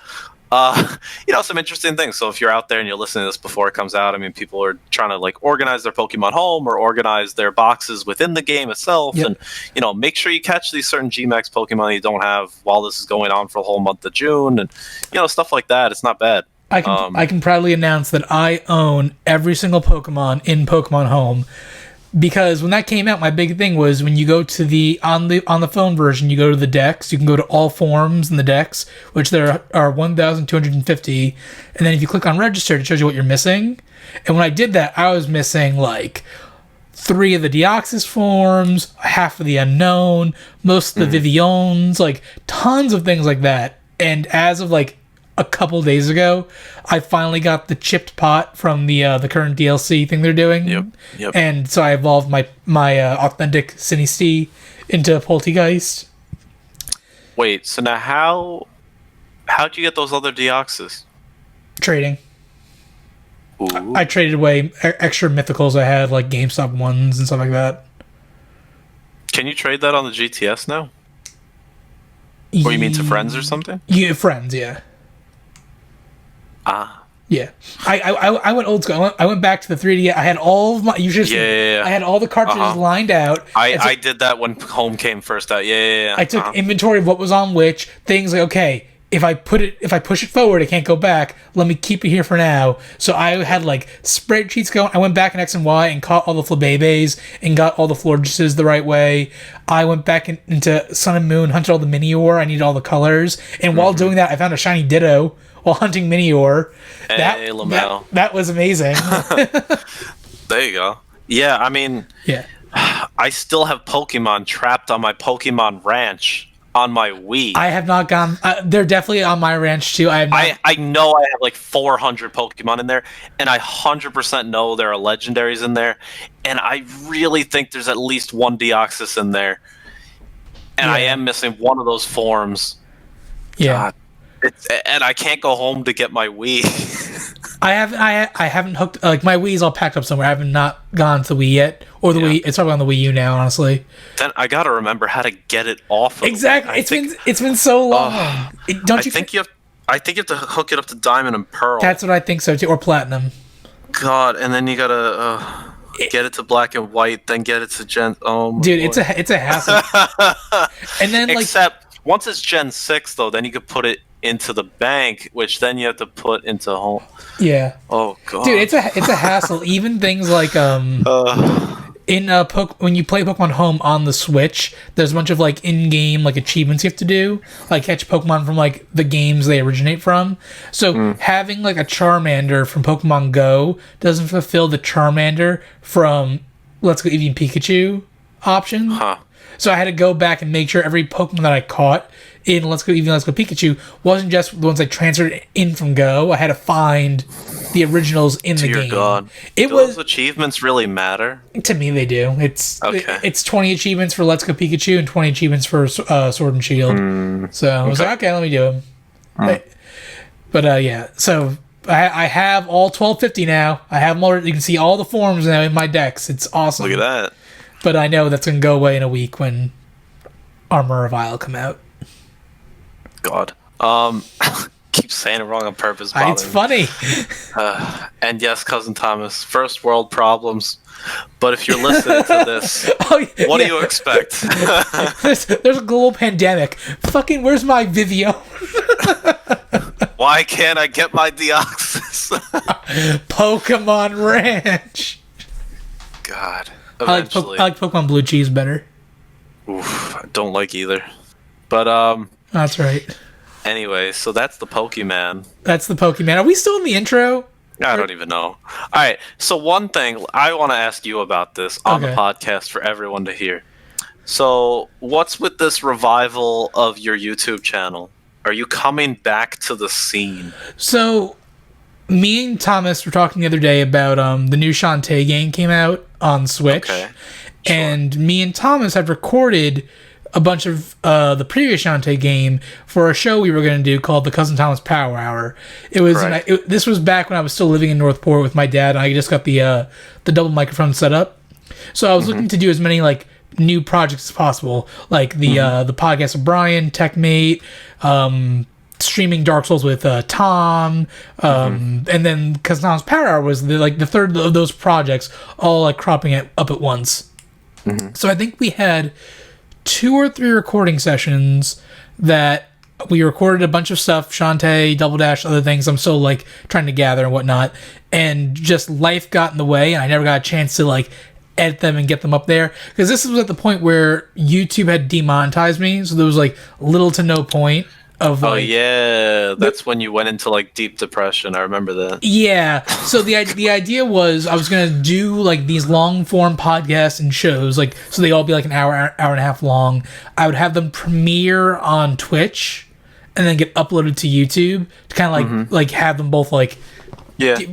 you know, some interesting things. So if you're out there and you're listening to this before it comes out, I mean, people are trying to like organize their Pokemon home or organize their boxes within the game itself. Yep. And, you know, make sure you catch these certain G-Max Pokemon you don't have while this is going on for the whole month of June, and, you know, stuff like that. It's not bad. I can proudly announce that I own every single Pokemon in Pokemon Home. Because when that came out, my big thing was when you go to on the phone version, you go to the decks. You can go to all forms in the decks, which there are 1,250. And then if you click on register, it shows you what you're missing. And when I did that, I was missing like 3 of the Deoxys forms, half of the Unknown, most of the Vivillons, like tons of things like that. And as of like a couple days ago, I finally got the chipped pot from the current DLC thing they're doing. Yep. And so I evolved my authentic Sinistea into Poltegeist. Wait, so now how'd you get those other Deoxys? Trading. Ooh. I traded away extra mythicals I had, like GameStop ones and stuff like that. Can you trade that on the GTS now? Or you mean to friends or something? Yeah, friends, yeah. Ah. Yeah. I went old school. I went back to the 3D. I had all of my... I had all the cartridges lined out. I did that when Home came first out. Yeah. I took inventory of what was on which. Things like, okay, if I push it forward, it can't go back. Let me keep it here for now. So I had like spreadsheets going. I went back in X and Y and caught all the Flabébés and got all the Florges the right way. I went back into Sun and Moon, hunted all the Minior. I needed all the colors. And while doing that, I found a shiny Ditto while hunting Minior. Hey, that was amazing. There you go. Yeah, I mean, I still have Pokemon trapped on my Pokemon Ranch on my Wii. I have not gone. They're definitely on my ranch too. I know I have like 400 Pokemon in there, and I 100% know there are legendaries in there, and I really think there's at least one Deoxys in there, and I am missing one of those forms. Yeah. And I can't go home to get my Wii. I haven't hooked, like, my Wii's all packed up somewhere. I have not gone to the Wii yet, or the Wii. It's probably on the Wii U now, honestly. Then I gotta remember how to get it off. Exactly. It's been so long. I think you have to hook it up to Diamond and Pearl. That's what I think so too, or Platinum. God, and then you gotta get it to Black and White, then get it to Gen. Oh my dude, boy. it's a hassle. And then except once it's Gen 6 though, then you could put it into the bank, which then you have to put into home. Yeah. Oh god. Dude, it's a hassle. Even things like when you play Pokemon Home on the Switch, there's a bunch of like in-game like achievements you have to do, like catch Pokemon from like the games they originate from. So having like a Charmander from Pokemon Go doesn't fulfill the Charmander from Let's Go Eevee and Pikachu option. So I had to go back and make sure every Pokemon that I caught in Let's Go Eevee, Let's Go Pikachu wasn't just the ones I transferred in from Go. I had to find the originals in the game. God. Do those achievements really matter? To me, they do. It's 20 achievements for Let's Go Pikachu and 20 achievements for Sword and Shield. So I was like, okay, let me do them. But yeah, so I have all 1250 now. I have them all. You can see all the forms now in my decks. It's awesome. Look at that. But I know that's going to go away in a week when Armor of Isle come out. God. Keep saying it wrong on purpose. It's funny. And yes, Cousin Thomas, first world problems. But if you're listening to this, what do you expect? there's a global pandemic. Fucking, where's my Vivio? Why can't I get my Deoxys? Pokemon Ranch. God. I like Pokemon Blue Cheese better. Oof, I don't like either. But that's right. Anyway, so that's the Pokemon. That's the Pokemon. Are we still in the intro? I don't even know. All right. So one thing I want to ask you about this on the podcast for everyone to hear. So what's with this revival of your YouTube channel? Are you coming back to the scene? So me and Thomas were talking the other day about the new Shantae game came out on Switch. Okay. Sure. And me and Thomas had recorded a bunch of the previous Shantae game for a show we were going to do called the Cousin Thomas Power Hour. It was this was back when I was still living in Northport with my dad, and I just got the double microphone set up. So I was looking to do as many like new projects as possible, like the podcast of Brian, TechMate, streaming Dark Souls with Tom, and then Cousin Thomas Power Hour was the third of those projects, all like cropping up at once. So I think we had 2 or 3 recording sessions that we recorded a bunch of stuff, Shantae, Double Dash, other things I'm still like trying to gather and whatnot, and just life got in the way and I never got a chance to like edit them and get them up there, because this was at the point where YouTube had demonetized me, so there was like little to no point of like, that's when you went into like deep depression. I remember that. Yeah. So the idea was I was gonna do like these long form podcasts and shows, like so they all be like an hour and a half long. I would have them premiere on Twitch and then get uploaded to YouTube to kind of like have them both like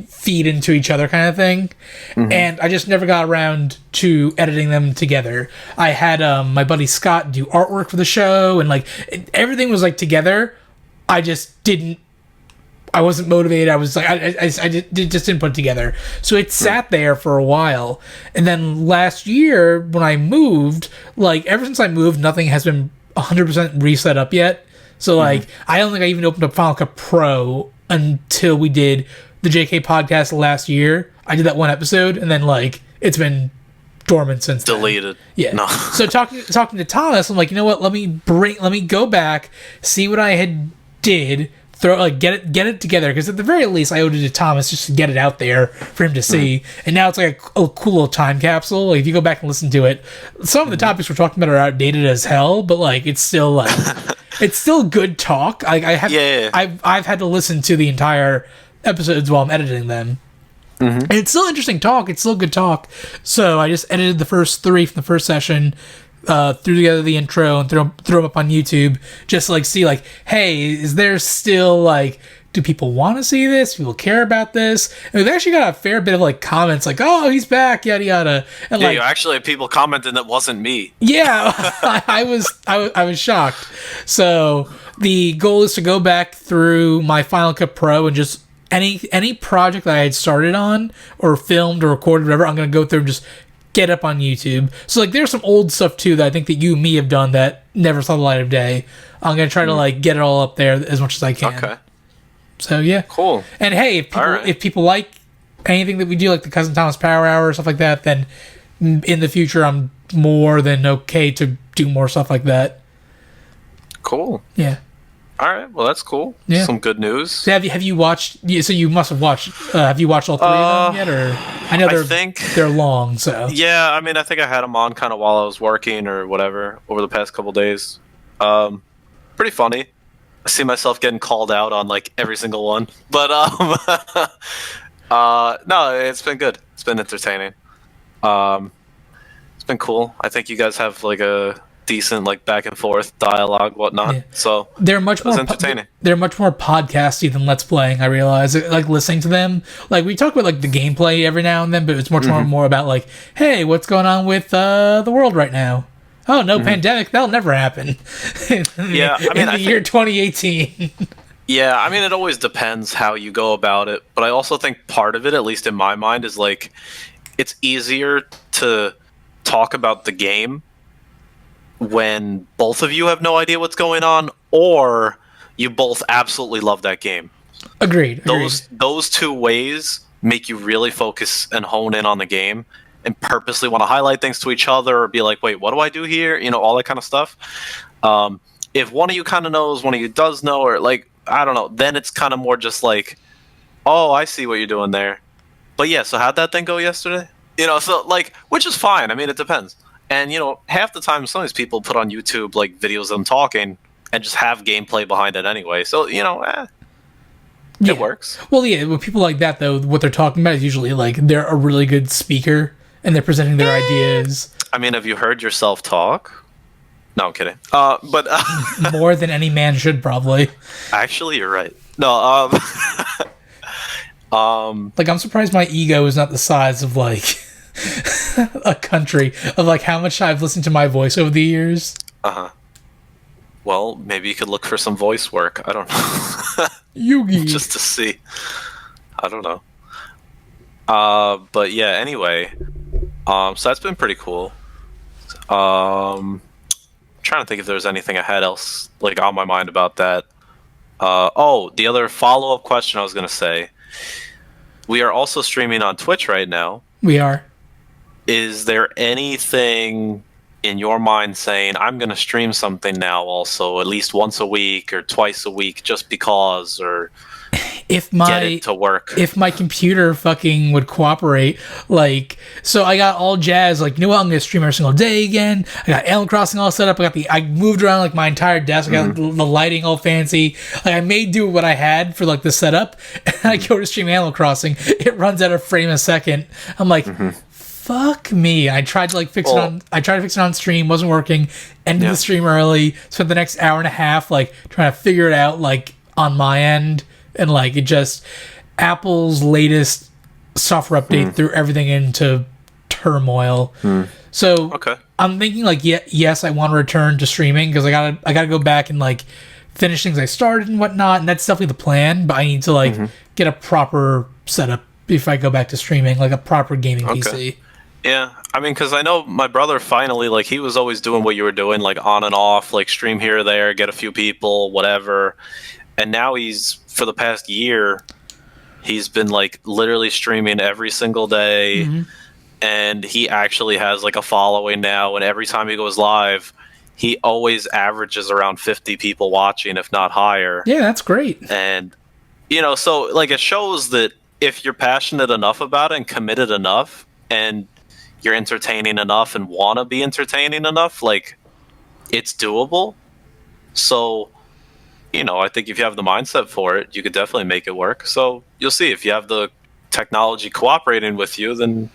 feed into each other kind of thing. And I just never got around to editing them together. I had my buddy Scott do artwork for the show, and like everything was like together. I just didn't I wasn't motivated. I was like, I just didn't put it together. So it sat there for a while. And then last year, when I moved, like, ever since I moved, nothing has been 100% reset up yet. So, like, I don't think I even opened up Final Cut Pro until we did the JK podcast last year. I did that one episode, and then, like, it's been dormant since then. Deleted. Yeah. No. So talking to Thomas, I'm like, you know what? Let me go back, see what I had did, get it together, because at the very least I owed it to Thomas just to get it out there for him to see. And now it's like a cool little time capsule. Like, if you go back and listen to it, some of the topics we're talking about are outdated as hell, but like it's still like it's still good talk. I've had to listen to the entire episodes while I'm editing them. And it's still interesting talk. It's still good talk. So I just edited the first 3 from the first session, threw together the intro and threw them up on YouTube, just to, like, see, like, hey, is there still, like, do people want to see this? People care about this? And we've actually got a fair bit of, like, comments, like, oh, he's back, yada yada. And yeah, like, you actually had people commenting that wasn't me. Yeah, I was shocked. So the goal is to go back through my Final Cut Pro and just any project that I had started on or filmed or recorded, whatever, I'm gonna go through and just get up on YouTube. So, like, there's some old stuff too that I think that you and me have done that never saw the light of day. I'm gonna try to, like, get it all up there as much as I can. Okay. So yeah, cool. And hey, if people like anything that we do, like the Cousin Thomas Power Hour or stuff like that, then in the future I'm more than okay to do more stuff like that. Cool. Yeah. All right. Well, that's cool. Yeah. Some good news. So have you watched? So you must have watched. Have you watched all 3 of them yet? Or I know they're long. So yeah, I mean, I think I had them on kind of while I was working or whatever over the past couple days. Pretty funny. I see myself getting called out on, like, every single one, but no, it's been good. It's been entertaining. It's been cool. I think you guys have, like, a decent, like, back and forth dialogue, whatnot. Yeah. So they're much more entertaining. They're much more podcasty than Let's Playing. I realize, like, listening to them, like, we talk about, like, the gameplay every now and then, but it's much more about, like, hey, what's going on with the world right now? Oh, no pandemic, that'll never happen. Yeah, I mean, in the year 2018. Yeah, I mean, it always depends how you go about it, but I also think part of it, at least in my mind, is, like, it's easier to talk about the game when both of you have no idea what's going on, or you both absolutely love that game. Agreed. Those 2 ways make you really focus and hone in on the game and purposely want to highlight things to each other or be like, wait, what do I do here? You know, all that kind of stuff. If one of you kind of knows, one of you does know, or, like, I don't know, then it's kind of more just like, oh, I see what you're doing there. But yeah, so how'd that thing go yesterday? You know, so, like, which is fine. I mean, it depends. And, you know, half the time, some of these people put on YouTube, like, videos of them talking and just have gameplay behind it anyway. So, you know, it works. Well, yeah, with people like that, though, what they're talking about is usually, like, they're a really good speaker and they're presenting their ideas. I mean, have you heard yourself talk? No, I'm kidding. But more than any man should, probably. Actually, you're right. No, like, I'm surprised my ego is not the size of, like, a country, of, like, how much I've listened to my voice over the years. Well, maybe you could look for some voice work. I don't know. Yugi. Just to see. I don't know. But yeah, anyway. So that's been pretty cool. Trying to think if there's anything I had else, like, on my mind about that. The other follow-up question I was going to say. We are also streaming on Twitch right now. We are. Is there anything in your mind saying, I'm going to stream something now also, at least once a week or twice a week, just because, or get it to work? If my computer fucking would cooperate, like, so I got all jazzed, like, you know what, I'm going to stream every single day again. I got Animal Crossing all set up. I moved around, like, my entire desk. I got the lighting all fancy. Like, I made do what I had for, like, the setup. And I go to stream Animal Crossing. It runs at a frame a second. I'm like, fuck me. I tried to, like, fix it on stream, wasn't working. Ended the stream early. Spent the next hour and a half, like, trying to figure it out, like, on my end. And, like, it just, Apple's latest software update threw everything into turmoil. So I'm thinking, like, yes, I want to return to streaming, because I gotta go back and, like, finish things I started and whatnot, and that's definitely the plan. But I need to like get a proper setup if I go back to streaming, like a proper gaming PC. Yeah, I mean, because I know my brother finally, like, he was always doing what you were doing, like, on and off, like, stream here or there, get a few people, whatever. And now he's, for the past year, he's been, like, literally streaming every single day. And he actually has, like, a following now. And every time he goes live, he always averages around 50 people watching, if not higher. Yeah, that's great. And, you know, so, like, it shows that if you're passionate enough about it and committed enough, and you're entertaining enough and want to be entertaining enough, like, it's doable. So, you know, I think if you have the mindset for it, you could definitely make it work. So you'll see, if you have the technology cooperating with you, then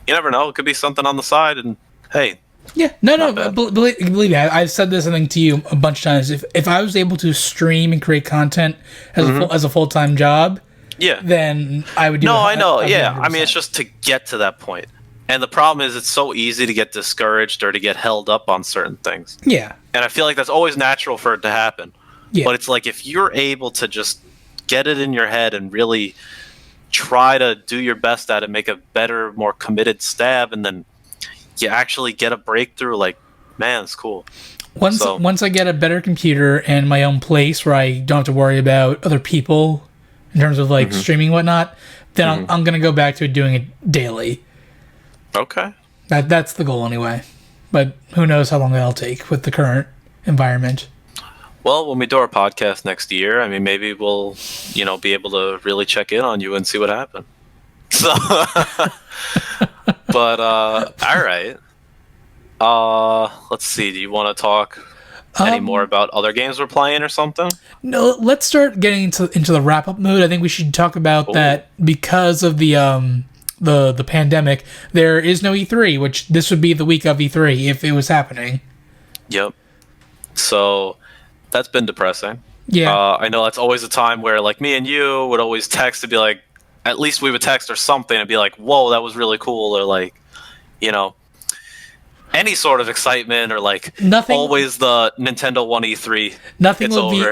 you never know, it could be something on the side. And hey, believe me, I've said this, I think, to you a bunch of times. If I was able to stream and create content as a full-time job, then I would do I know. I mean, it's just to get to that point. And the problem is, it's so easy to get discouraged or to get held up on certain things. Yeah. And I feel like that's always natural for it to happen. Yeah. But it's like, if you're able to just get it in your head and really try to do your best at it, make a better, more committed stab, and then you actually get a breakthrough, like, man, it's cool. Once I get a better computer and my own place where I don't have to worry about other people in terms of, like, streaming and whatnot, then I'm going to go back to doing it daily. Okay. That's the goal anyway. But who knows how long that'll take with the current environment. Well, when we do our podcast next year, I mean, maybe we'll, be able to really check in on you and see what happened. So, but, all right. Let's see. Do you want to talk any more about other games we're playing or something? No, let's start getting into the wrap-up mood. I think we should talk about that because of the pandemic, there is no E3, which this would be the week of E3 if it was happening. Yep. So that's been depressing. Yeah. I know that's always a time where, like, me and you would always text to be like, at least we would text or something and be like, whoa, that was really cool, or like, any sort of excitement, or like always the Nintendo 1 E3. Nothing will beat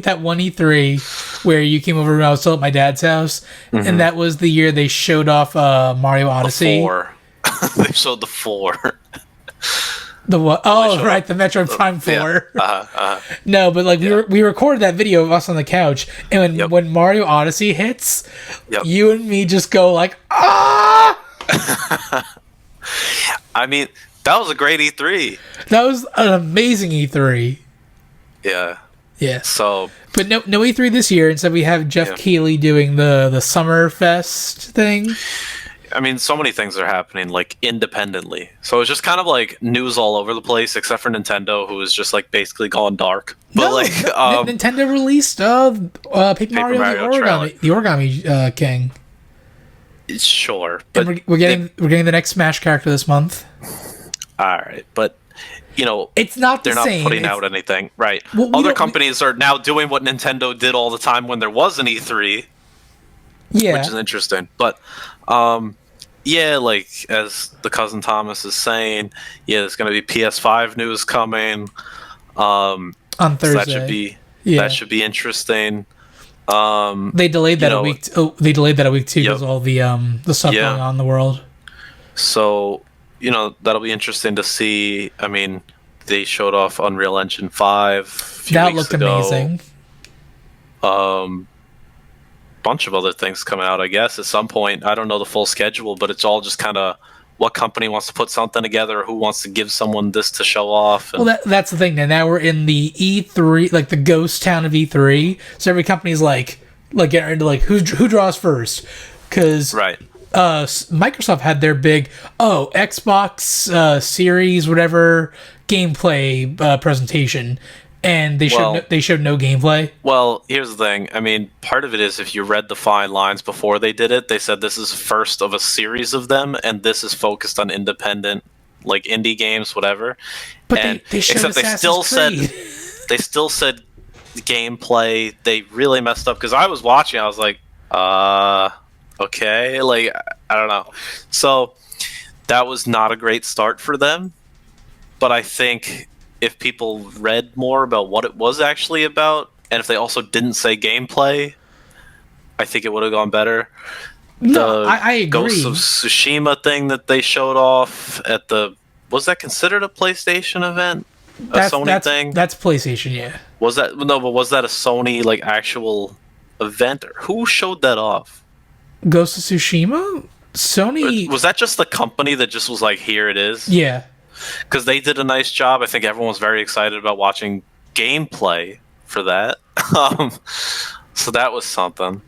that 1 E3 where you came over when I was still at my dad's house, and that was the year they showed off Mario Odyssey. The 4. They showed the 4. The what? Oh, right, the Metroid Prime 4. Yeah. No, but like we recorded that video of us on the couch, and when Mario Odyssey hits, you and me just go like, ah! I mean, that was a great E3. That was an amazing E3. Yeah. Yeah. So, but no E3 this year. Instead, we have Jeff Keighley doing the Summer Fest thing. I mean, so many things are happening, like, independently. So it's just kind of like news all over the place, except for Nintendo, who is just like basically gone dark. But Nintendo released Paper Mario the Origami King. Sure, but and we're getting the next Smash character this month. All right, but it's not the same. They're not putting out anything, right? Well, other companies are now doing what Nintendo did all the time when there was an E3. Yeah, which is interesting. But like, as the cousin Thomas is saying, there's going to be PS5 news coming on Thursday. That should be interesting. They delayed that a week. They delayed that a week too because all the stuff going on in the world. So that'll be interesting to see. I mean, they showed off Unreal Engine 5. That looked amazing. Bunch of other things coming out, I guess, at some point. I don't know the full schedule, but it's all just kind of what company wants to put something together, or who wants to give someone this to show off. And, well, that's the thing. Now we're in the E3, like the ghost town of E3. So every company's like getting into like who draws first, because Microsoft had their big Xbox Series whatever gameplay presentation. And they showed no gameplay. Well, here's the thing. I mean, part of it is, if you read the fine lines before they did it, they said this is first of a series of them, and this is focused on independent, like, indie games, whatever. But they showed Assassin's Creed. They still said gameplay. They really messed up, because I was watching. I was like, okay, like, I don't know. So that was not a great start for them. But I think if people read more about what it was actually about, and if they also didn't say gameplay, I think it would have gone better. No, I agree. Ghost of Tsushima thing that they showed off at the... Was that considered a PlayStation event? Sony thing? That's PlayStation, yeah. Was that... No, but was that a Sony, like, actual event? Who showed that off? Ghost of Tsushima? Sony... Was that just the company that just was like, here it is? Yeah. Because they did a nice job. I think everyone was very excited about watching gameplay for that. So that was something.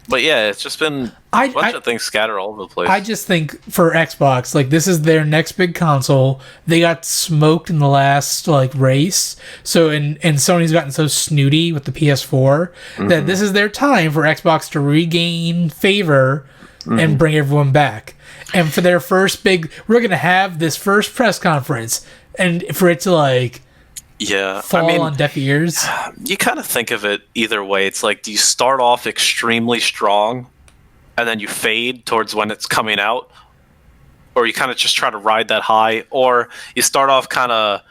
But yeah, it's just been a bunch of things scattered all over the place. I just think for Xbox, like, this is their next big console. They got smoked in the last, like, race. So, and Sony's gotten so snooty with the PS4 that this is their time for Xbox to regain favor and bring everyone back. And for their first big... We're going to have this first press conference. And for it to, like... fall on deaf ears. You kind of think of it either way. It's like, do you start off extremely strong and then you fade towards when it's coming out, or you kind of just try to ride that high, or you start off kind of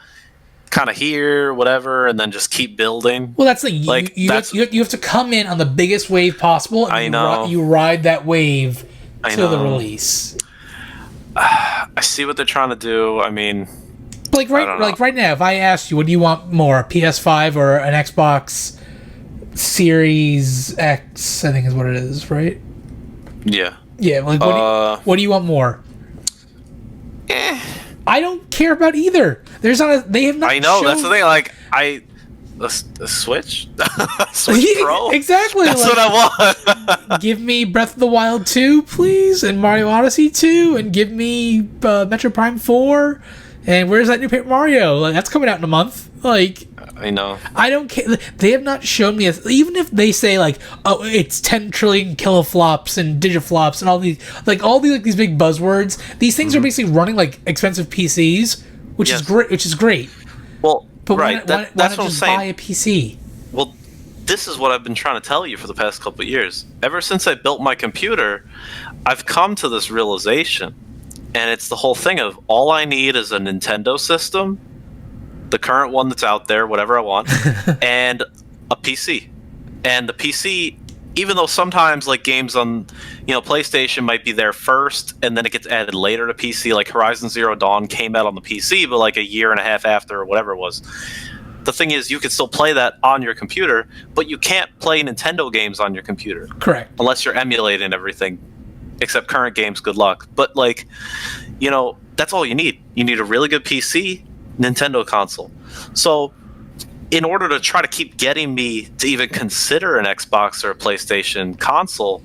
here, whatever, and then just keep building? Well, that's the like you have to come in on the biggest wave possible. And I know you ride that wave to the release. I see what they're trying to do. I mean. Right now, if I asked you, what do you want more, a PS5 or an Xbox Series X? I think is what it is, right? Yeah. Yeah. Like, what do you want more? I don't care about either. There's not. They have not. I know that's the thing. Like the Switch, Switch Pro. Exactly. That's what I want. Give me Breath of the Wild 2, please, and Mario Odyssey 2, and give me Metro Prime 4. And where's that new Paper Mario? Like, that's coming out in a month. Like, I know. I don't care. They have not shown me even if they say like, oh, it's 10 trillion kiloflops and digiflops and all these these big buzzwords. These things are basically running like expensive PCs, which is great. Well, but right. why not just buy a PC? Well, this is what I've been trying to tell you for the past couple of years. Ever since I built my computer, I've come to this realization. And it's the whole thing of all I need is a Nintendo system, the current one that's out there, whatever I want, and a PC. And the PC, even though sometimes like games on, PlayStation might be there first and then it gets added later to PC, like Horizon Zero Dawn came out on the PC, but like a year and a half after or whatever it was. The thing is, you can still play that on your computer, but you can't play Nintendo games on your computer. Correct. Unless you're emulating everything. Except current games, good luck. But, that's all you need. You need a really good PC, Nintendo console. So, in order to try to keep getting me to even consider an Xbox or a PlayStation console,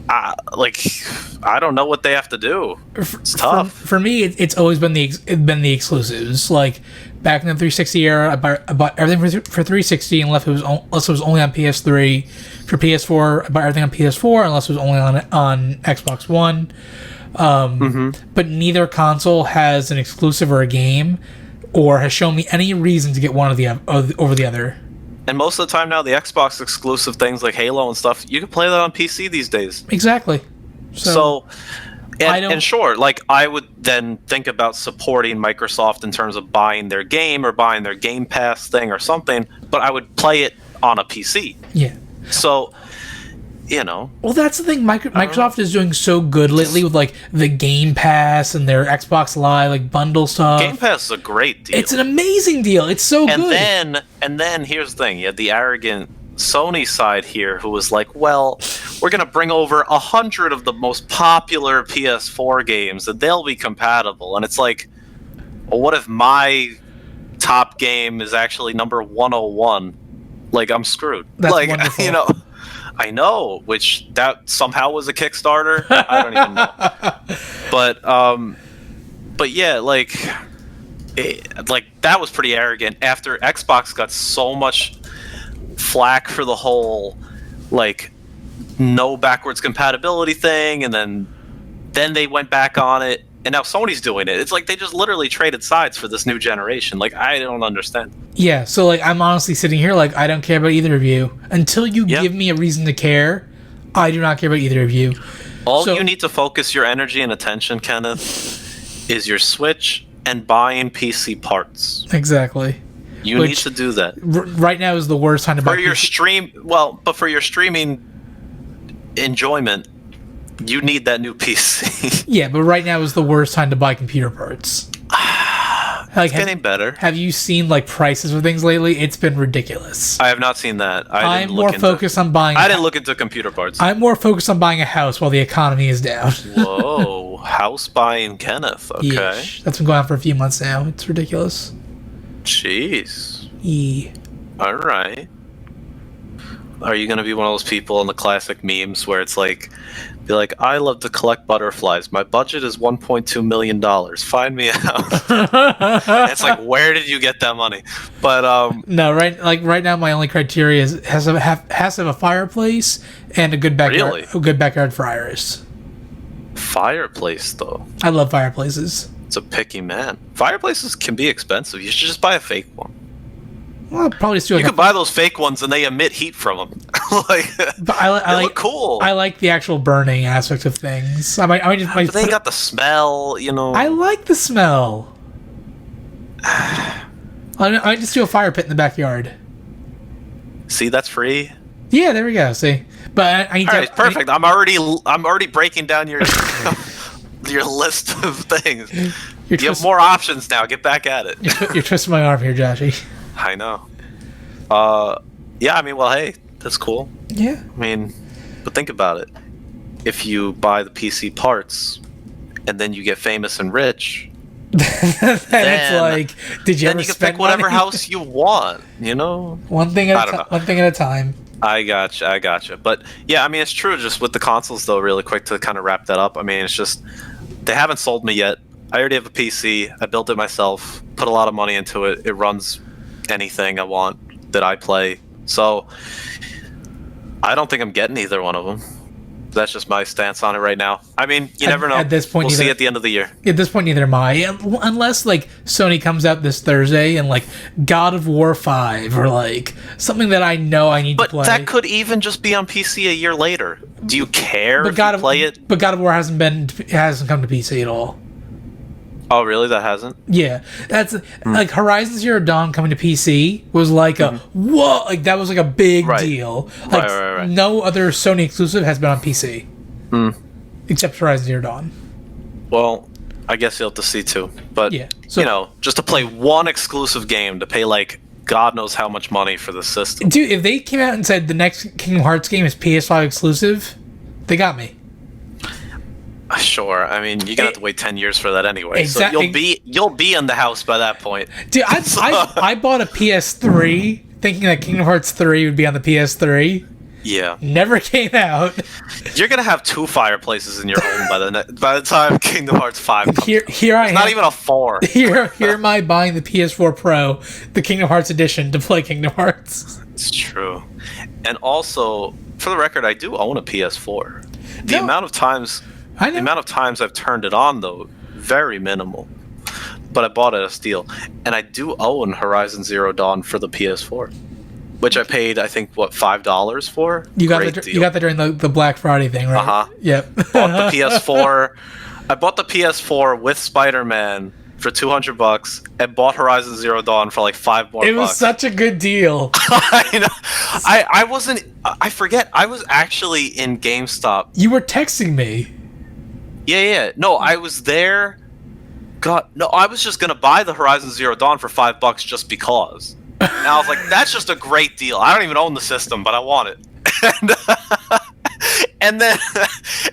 I don't know what they have to do. It's tough. For me, it's always been the exclusives. Like, back in the 360 era, I bought everything for 360 unless it was only on PS3. For PS4, I bought everything on PS4 unless it was only on Xbox One. But neither console has an exclusive or a game, or has shown me any reason to get one over the other. And most of the time now, the Xbox exclusive things like Halo and stuff, you can play that on PC these days. Exactly. And sure, like, I would then think about supporting Microsoft in terms of buying their game or buying their Game Pass thing or something, but I would play it on a PC. Yeah. So, Well, that's the thing. Microsoft is doing so good lately with, like, the Game Pass and their Xbox Live, like, bundle stuff. Game Pass is a great deal. It's an amazing deal. It's so good. And then here's the thing. You had the arrogant Sony side here who was like, well, we're going to bring over 100 of the most popular PS4 games and they'll be compatible. And it's like, well, what if my top game is actually number 101? Like, I'm screwed. That's wonderful. I know, which that somehow was a Kickstarter. I don't even know. But yeah, that was pretty arrogant after Xbox got so much flack for the whole, like, no backwards compatibility thing, and then they went back on it. And now Sony's doing it. It's like they just literally traded sides for this new generation. Like, I don't understand. Yeah, so, like, I'm honestly sitting here like, I don't care about either of you. Until you give me a reason to care, I do not care about either of you. All you need to focus your energy and attention, Kenneth, is your Switch and buying PC parts. Exactly. You need to do that. Right now is the worst time to buy for your stream. Well, but for your streaming enjoyment, you need that new PC. Yeah, but right now is the worst time to buy computer parts. It's getting better. Have you seen like prices for things lately? It's been ridiculous. I have not seen that. I'm more focused on buying. I didn't look into computer parts. I'm more focused on buying a house while the economy is down. Whoa, house buying Kenneth. Okay, Yeesh. That's been going on for a few months now. It's ridiculous. Jeez. Yeah. All right. Are you gonna be one of those people in the classic memes where it's like, be like, I love to collect butterflies. My budget is $1.2 million. Find me out. It's like, where did you get that money? But no, right now my only criteria is has to have a fireplace and a good backyard. Really? A good backyard for Iris. Fireplace though. I love fireplaces. It's a picky man. Fireplaces can be expensive. You should just buy a fake one. Well, I'll probably still. You can buy those fake ones and they emit heat from them. Like, but I look cool. I like the actual burning aspect of things. I might just. But they got the smell, you know. I like the smell. I just do a fire pit in the backyard. See, that's free. Yeah, there we go. See, but I need All right, perfect. I'm already breaking down your your list of things. You have more options now. Get back at it. You're twisting my arm here, Joshy. I know. Yeah, I mean, well, hey, that's cool. Yeah. I mean, but think about it. If you buy the PC parts and then you get famous and rich, then it's like, did you ever then you can spend pick whatever money? house you want, you know? One thing at a time. I gotcha. But yeah, I mean, it's true. Just with the consoles, though, really quick to kind of wrap that up. I mean, it's just they haven't sold me yet. I already have a PC. I built it myself. Put a lot of money into it. It runs anything I want that I play. So I don't think I'm getting either one of them. That's just my stance on it right now. I mean, you never know. At this point, we'll see at the end of the year. At this point, neither am I. Unless like Sony comes out this Thursday and like God of War 5 or like something that I know I need to play. But that could even just be on PC a year later. Do you care if you play it? But God of War hasn't come to PC at all. Oh, really? That hasn't? Yeah, that's like Horizon Zero Dawn coming to PC was like a whoa, like that was like a big deal. Like right. no other Sony exclusive has been on PC, except Horizon Zero Dawn. Well, I guess you'll have to see too. But yeah, so, you know, just to play one exclusive game to pay like God knows how much money for the system. Dude, if they came out and said the next Kingdom Hearts game is PS5 exclusive, they got me. Sure. I mean, you're gonna have to wait 10 years for that anyway. Exactly. So you'll be in the house by that point. Dude, I bought a PS3 thinking that Kingdom Hearts 3 would be on the PS3. Yeah. Never came out. You're gonna have 2 fireplaces in your home by the time Kingdom Hearts 5 comes. Here I am. Not even a 4. Here am I buying the PS4 Pro, the Kingdom Hearts edition, to play Kingdom Hearts. It's true. And also, for the record, I do own a PS4. The amount of times I've turned it on, though, very minimal. But I bought it at a steal. And I do own Horizon Zero Dawn for the PS4, which I paid, I think, $5 for? You got that during the Black Friday thing, right? Uh-huh. Yep. Bought the PS4. I bought the PS4 with Spider-Man for $200 and bought Horizon Zero Dawn for like $5 more. It was such a good deal. I know. I forget. I was actually in GameStop. You were texting me. Yeah. No, I was there. God, no, I was just gonna buy the Horizon Zero Dawn for $5 just because. And I was like, that's just a great deal. I don't even own the system, but I want it. And then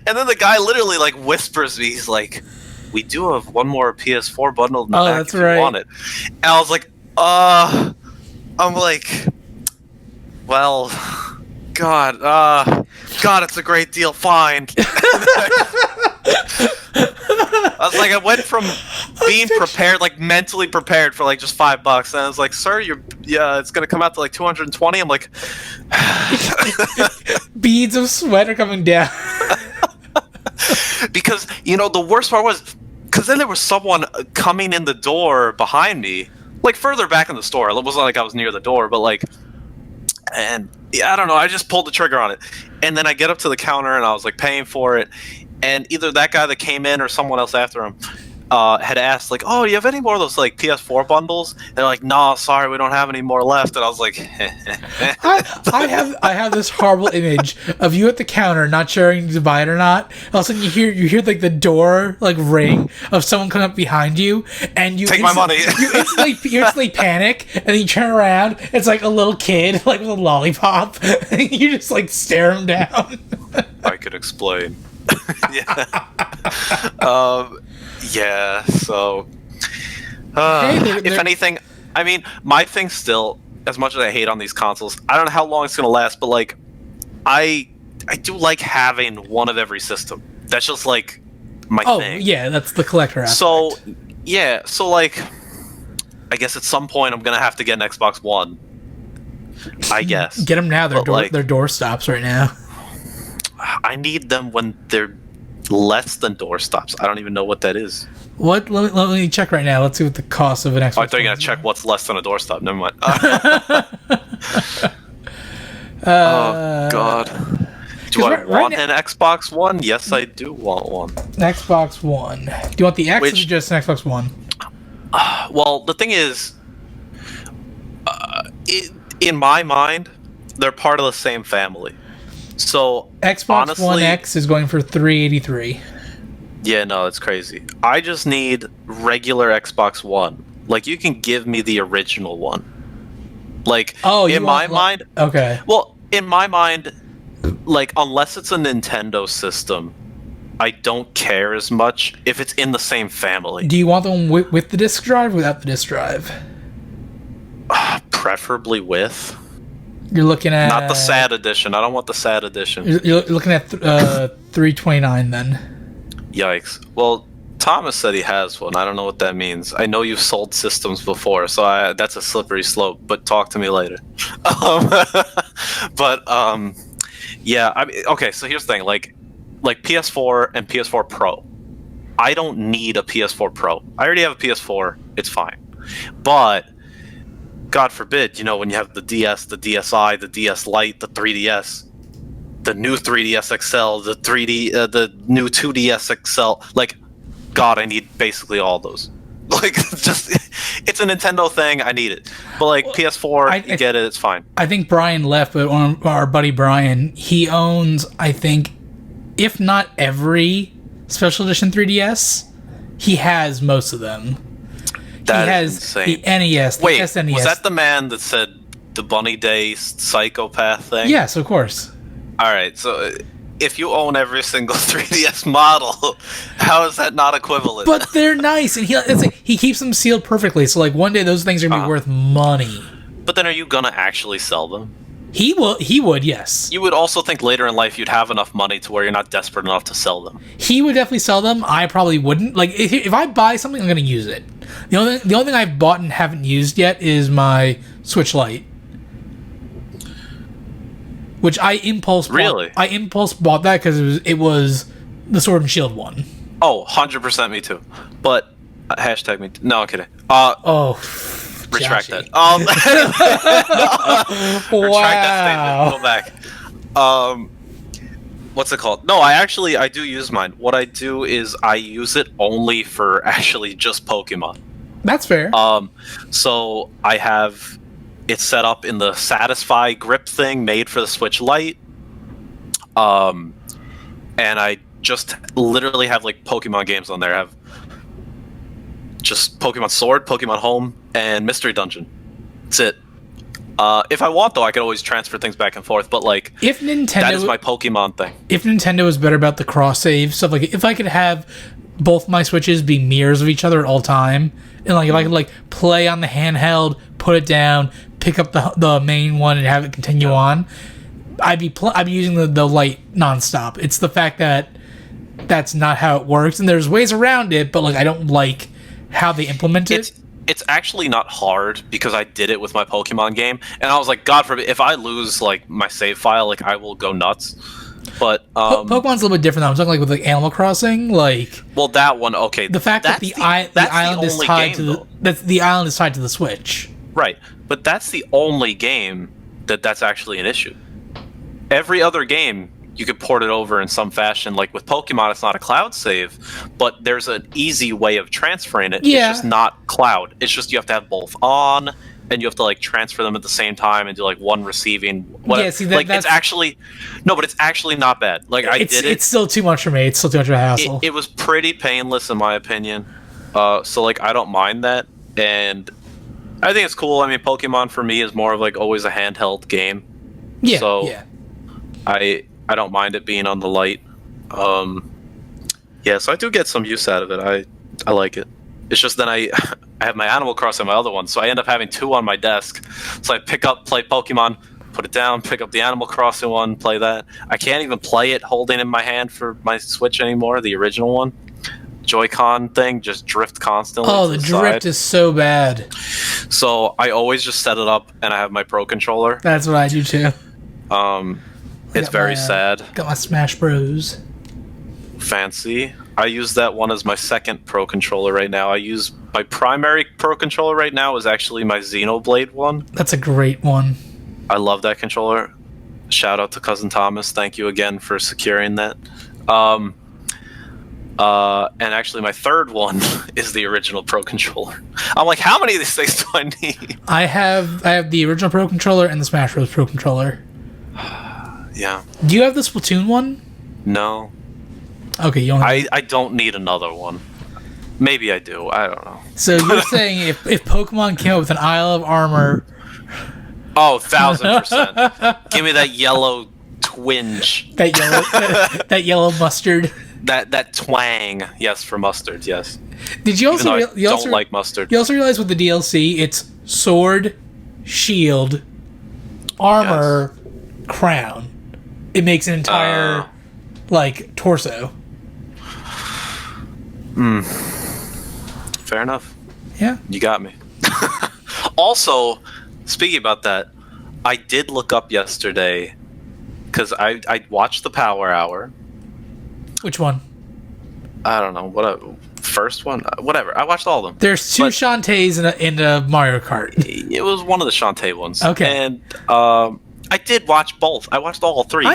the guy literally like whispers me, he's like, we do have one more PS4 bundle in the back if you want it. And I was like, I'm like, well, God, it's a great deal, fine. I was like, I went from being prepared, like mentally prepared for like just $5, and I was like, sir, it's gonna come out to like 220. I'm like, beads of sweat are coming down. Because the worst part was, because then there was someone coming in the door behind me, like further back in the store. It wasn't like I was near the door, but like, and yeah, I don't know. I just pulled the trigger on it, and then I get up to the counter and I was like paying for it. And either that guy that came in or someone else after him had asked like, "Oh, do you have any more of those like PS4 bundles?" And they're like, "No, sorry, we don't have any more left." And I was like, I have this horrible image of you at the counter, not sure to buy it or not. All of a sudden, you hear like the door like ring of someone coming up behind you, and you take my money. you instantly panic, and then you turn around. It's like a little kid like with a lollipop, and you just like stare him down. I could explain. Yeah. Yeah, so if anything, I mean, my thing still, as much as I hate on these consoles, I don't know how long it's gonna last, but like I do like having one of every system. That's just like my thing. Oh yeah, that's the collector aspect. So yeah, so like I guess at some point I'm gonna have to get an Xbox One. I guess. Get them now. They're doorstops right now. I need them when they're less than doorstops. I don't even know what that is. What? Let me check right now. Let's see what the cost of an Xbox. Oh, I thought you were gonna check what's less than a doorstop. Never mind. Oh God. Do I want an Xbox One? Yes, I do want one. Xbox One. Do you want the X or just an Xbox One? Well, the thing is, in my mind, they're part of the same family. So Xbox honestly, One X is going for $383. Yeah, no, it's crazy. I just need regular Xbox One. Like, you can give me the original one. Like, in my mind... Okay. Well, in my mind, like, unless it's a Nintendo system, I don't care as much if it's in the same family. Do you want the one with the disc drive or without the disc drive? Preferably with. You're looking at... Not the sad edition. I don't want the sad edition. You're looking at $329 then. Yikes. Well, Thomas said he has one. I don't know what that means. I know you've sold systems before, so that's a slippery slope, but talk to me later. Yeah, I mean, okay, so here's the thing. Like PS4 and PS4 Pro. I don't need a PS4 Pro. I already have a PS4. It's fine. But... God forbid, you know, when you have the DS, the DSi, the DS Lite, the 3DS, the new 3DS XL, the new 2DS XL, like, God, I need basically all those. Like, just, it's a Nintendo thing, I need it. But, like, PS4, you get it, it's fine. I think Brian left, but our buddy Brian, he owns, I think, if not every Special Edition 3DS, he has most of them. That he has insane. The NES, the SNES. Was that the man that said the Bunny Day psychopath thing? Yes, of course. Alright, so if you own every single 3DS model, how is that not equivalent? But they're nice, and he keeps them sealed perfectly, so like one day those things are going to be worth money. But then are you going to actually sell them? He would, yes. You would also think later in life you'd have enough money to where you're not desperate enough to sell them. He would definitely sell them. I probably wouldn't. Like, if I buy something, I'm going to use it. The only thing I've bought and haven't used yet is my Switch Lite, which I impulse bought that because it was the Sword and Shield one. Oh, 100% me too. But hashtag me too. No, I'm kidding. Retract that. Retract that statement. Go back. What's it called? No, I do use mine. What I do is I use it only for actually just Pokemon. That's fair. So I have it set up in the Satisfy grip thing made for the Switch Lite. And I just literally have like Pokemon games on there. I have just Pokemon Sword, Pokemon Home, and Mystery Dungeon. That's it. If I want, though, I could always transfer things back and forth. But like, that is my Pokemon thing. If Nintendo was better about the cross save stuff, like if I could have both my Switches be mirrors of each other at all time, and like if I could like play on the handheld, put it down, pick up the main one, and have it continue on, I'd be using the Lite nonstop. It's the fact that that's not how it works, and there's ways around it, but like I don't like how they implement it. It's actually not hard because I did it with my Pokemon game, and I was like, God forbid, if I lose like my save file, like I will go nuts. But Pokemon's a little bit different. Though. I'm talking like with like Animal Crossing, like that one. Okay, the fact that the island is tied to the island is tied to the Switch. Right, but that's the only game that's actually an issue. Every other game you could port it over in some fashion. Like with Pokemon, it's not a cloud save, but there's an easy way of transferring it. Yeah. It's just not cloud. It's just you have to have both on, and you have to like transfer them at the same time and do like one receiving. Whatever. Yeah, see, like it's actually but it's actually not bad. Like I did it. It's still too much for me. It's still too much of a hassle. It was pretty painless in my opinion. So like I don't mind that, and I think it's cool. I mean, Pokemon for me is more of like always a handheld game. Yeah. So yeah. I don't mind it being on the light. Yeah, so I do get some use out of it. I like it. It's just then I have my Animal Crossing, my other one, so I end up having two on my desk. So I pick up, play Pokemon, put it down, pick up the Animal Crossing one, play that. I can't even play it holding in my hand for my Switch anymore, the original one. Joy-Con thing just drift constantly. Oh, the drift is so bad. So I always just set it up and I have my Pro Controller. That's what I do too. It's very sad. Got my Smash Bros. Fancy. I use that one as my second Pro Controller right now. I use my primary Pro Controller right now is actually my Xenoblade one. That's a great one. I love that controller. Shout out to Cousin Thomas. Thank you again for securing that. And actually my third one is the original Pro Controller. I'm like, how many of these things do I need? I have the original Pro Controller and the Smash Bros. Pro Controller. Yeah. Do you have the Splatoon one? No. Okay, you only... I don't need another one. Maybe I do. I don't know. So you're saying if Pokemon came up with an Isle of Armor... Oh, 1,000%. Give me that yellow twinge. That yellow mustard. That twang. Yes, for mustard, yes. Did you also... I don't like mustard. You also realize with the DLC, it's sword, shield, armor, crown. It makes an entire, torso. Fair enough. Yeah. You got me. Also, speaking about that, I did look up yesterday, because I watched the Power Hour. Which one? I don't know. First one? Whatever. I watched all of them. There's two Shantaes in a Mario Kart. It was one of the Shantae ones. Okay. And I did watch both. I watched all three.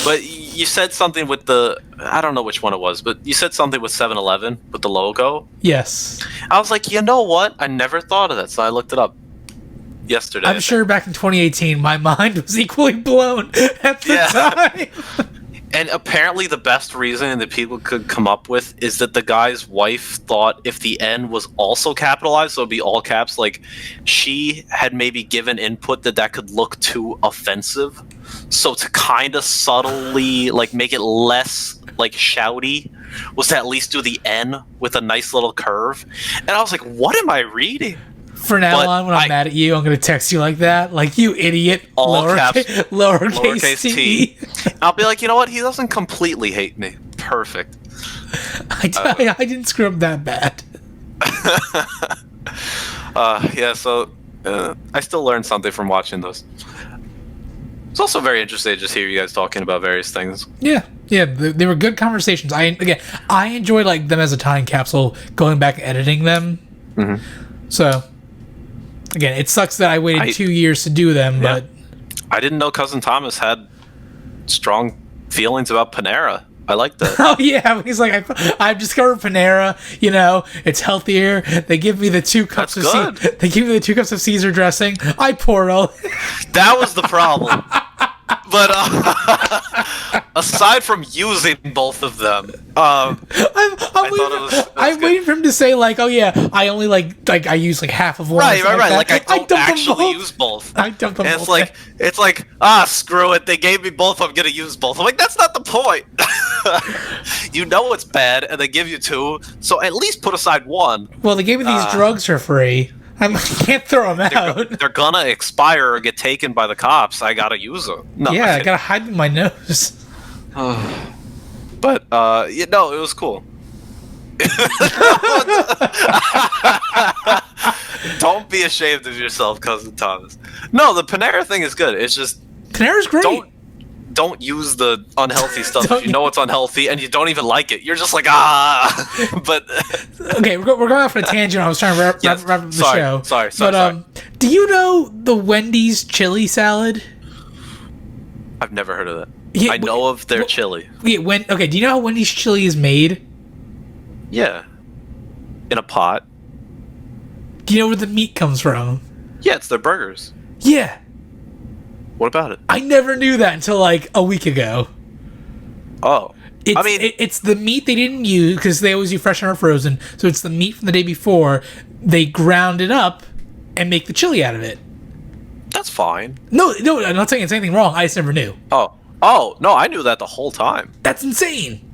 But you said something with the... I don't know which one it was, but you said something with 7-Eleven with the logo. Yes. I was like, you know what? I never thought of that, so I looked it up yesterday. I'm sure back in 2018, my mind was equally blown at the time. And apparently the best reason that people could come up with is that the guy's wife thought if the N was also capitalized, so it'd be all caps, like she had maybe given input that could look too offensive. So to kind of subtly like make it less like shouty was to at least do the N with a nice little curve. And I was like, what am I reading? From now on, when I'm mad at you, I'm going to text you like that. Like, you idiot. All caps. Lowercase t. I'll be like, you know what? He doesn't completely hate me. Perfect. I didn't screw up that bad. So I still learned something from watching those. It's also very interesting to just hear you guys talking about various things. Yeah, they were good conversations. I enjoyed like them as a time capsule, going back and editing them. Mm-hmm. So, again, it sucks that I waited 2 years to do them, but... I didn't know Cousin Thomas had strong feelings about Panera. I like that. Oh, yeah. He's like, I've discovered Panera. You know, it's healthier. They give me the 2 cups They give me the 2 cups of Caesar dressing. I pour it all. That was the problem. But aside from using both of them, I'm waiting for him to say like, oh yeah, I only like I use like half of one. Right. Like I don't actually use both. I dump them both. It's like screw it. They gave me both. I'm gonna use both. I'm like, that's not the point. You know it's bad, and they give you 2, so at least put aside 1. Well, they gave me these drugs for free. I can't throw them out. They're gonna expire or get taken by the cops. I gotta use them. No, yeah, I gotta hide them in my nose. But it was cool. Don't be ashamed of yourself, Cousin Thomas. No, the Panera thing is good. It's just Panera's great. Don't use the unhealthy stuff if you know it's unhealthy and you don't even like it. You're just like But okay, we're going off on a tangent. I was trying to wrap up the show. Sorry. Do you know the Wendy's chili salad? I've never heard of that. Yeah, I know of their chili. Yeah, do you know how Wendy's chili is made? Yeah. In a pot. Do you know where the meat comes from? Yeah, it's their burgers. Yeah. What about it? I never knew that until like a week ago. Oh. It's the meat they didn't use because they always use fresh or frozen. So it's the meat from the day before. They ground it up and make the chili out of it. That's fine. No, I'm not saying it's anything wrong. I just never knew. Oh, no, I knew that the whole time. That's insane.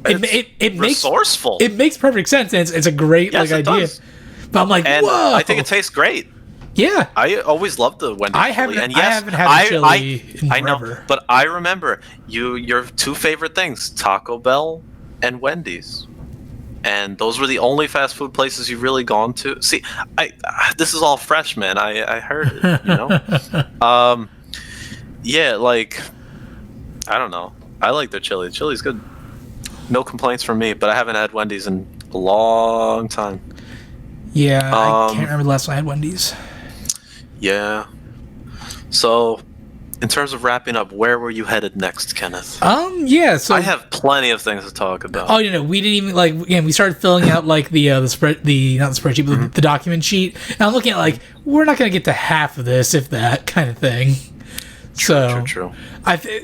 It makes resourceful. It makes perfect sense. And it's a great idea. Does. But I'm like, and whoa! I think it tastes great. Yeah, I always loved the Wendy's chili. And yes, I haven't had the chili in I forever. know, but I remember your two favorite things: Taco Bell and Wendy's. And those were the only fast food places you've really gone to. See, this is all fresh, man. I heard it, you know. Yeah, like I don't know. I like their chili. Chili's good. No complaints from me, but I haven't had Wendy's in a long time. Yeah, I can't remember the last time I had Wendy's. Yeah. So, in terms of wrapping up, where were you headed next, Kenneth? Yeah. So I have plenty of things to talk about. Oh, we didn't even we started filling out like the not the spreadsheet, but the document sheet. And I'm looking at we're not gonna get to half of this, if that kind of thing. True.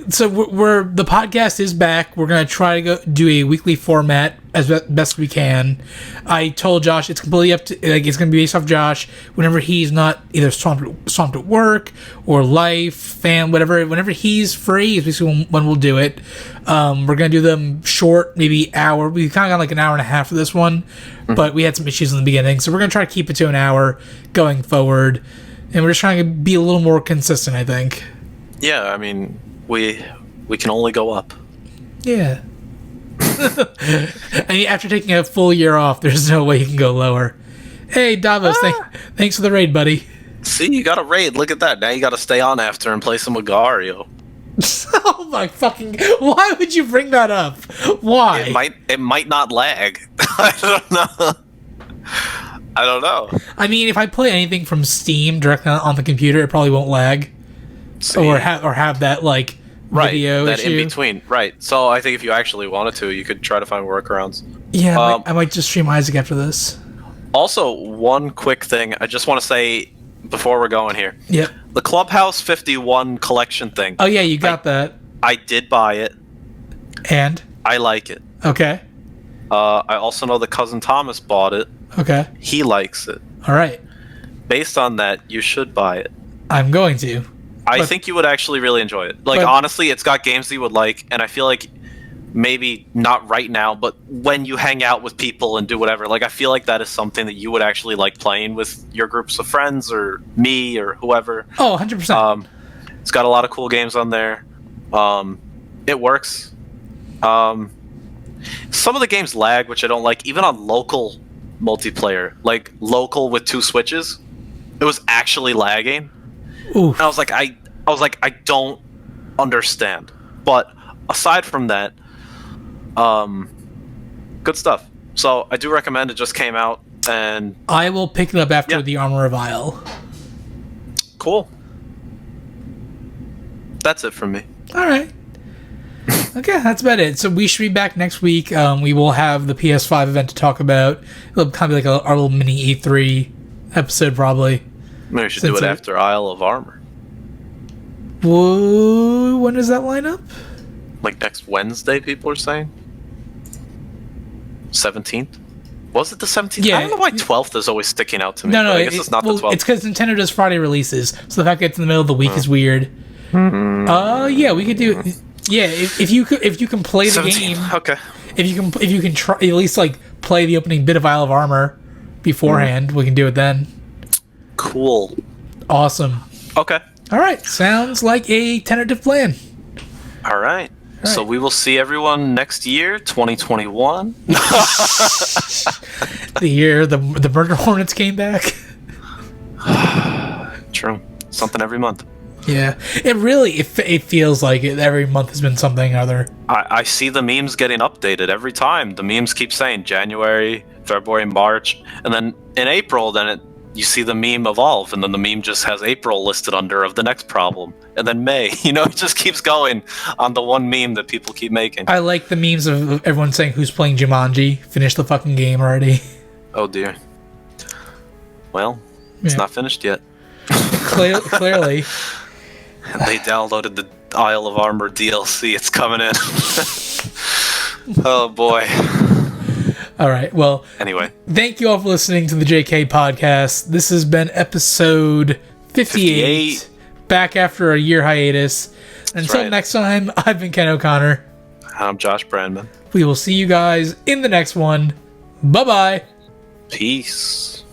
So we're the podcast is back. We're gonna try to go do a weekly format as best we can. I told Josh it's completely up to it's gonna be based off Josh whenever he's not either swamped at work or life, whatever. Whenever he's free is basically when we'll do it. We're gonna do them short, maybe hour. We kind of got an hour and a half for this one, but we had some issues in the beginning, so we're gonna try to keep it to an hour going forward, and we're just trying to be a little more consistent, I think. Yeah, I mean, we can only go up. Yeah. I mean, after taking a full year off, there's no way you can go lower. Hey, Davos, thanks for the raid, buddy. See, you got a raid. Look at that. Now you got to stay on after and play some Agario. Oh my fucking! Why would you bring that up? Why? It might not lag. I don't know. I mean, if I play anything from Steam directly on the computer, it probably won't lag. Or have that video that issue. In between, right? So I think if you actually wanted to, you could try to find workarounds. Yeah, I might just stream Isaac after this. Also, one quick thing I just want to say before we're going here. Yep. The Clubhouse 51 collection thing. Oh yeah, you got that. I did buy it. And? I like it. Okay. I also know that Cousin Thomas bought it. Okay. He likes it. All right. Based on that, you should buy it. I'm going to. I think you would actually really enjoy it. Honestly, it's got games that you would like, and I feel like maybe not right now, but when you hang out with people and do whatever, I feel like that is something that you would actually like playing with your groups of friends or me or whoever. Oh, 100%. It's got a lot of cool games on there. It works. Some of the games lag, which I don't like, even on local multiplayer, local with 2 switches. It was actually lagging. Oof. And I was like, I don't understand. But aside from that, good stuff. So I do recommend it. Just came out, and I will pick it up after the Armor of Isle. Cool. That's it from me. All right. Okay, that's about it. So we should be back next week. We will have the PS5 event to talk about. It'll kind of be our little mini E3 episode, probably. Maybe we should do it after Isle of Armor. Whoa, when does that line up? Next Wednesday, people are saying. 17th? Was it the 17th? Yeah. I don't know why 12th is always sticking out to me. No, I guess it's not the 12th. It's because Nintendo does Friday releases, so the fact that it's in the middle of the week is weird. Yeah, we could do. Yeah, if you can play the 17th. game. Okay. If you can try at least play the opening bit of Isle of Armor beforehand, we can do it then. Cool. Awesome. Okay. All right. Sounds like a tentative plan. All right. So we will see everyone next year, 2021. The year the Murder Hornets came back. True. Something every month. Yeah. It feels like it. Every month has been something or other. I see the memes getting updated every time. The memes keep saying January, February, March, and then in April, then you see the meme evolve, and then the meme just has April listed under of the next problem, and then May. It just keeps going on the one meme that people keep making. I like the memes of everyone saying who's playing Jumanji. Finish the fucking game already. Oh dear. Well, it's not finished yet. Clearly. They downloaded the Isle of Armor DLC. It's coming in. Oh boy. All right. Well, anyway, thank you all for listening to the JK podcast. This has been episode 58. Back after a year hiatus. Until next time, I've been Ken O'Connor. I'm Josh Brandman. We will see you guys in the next one. Bye-bye. Peace.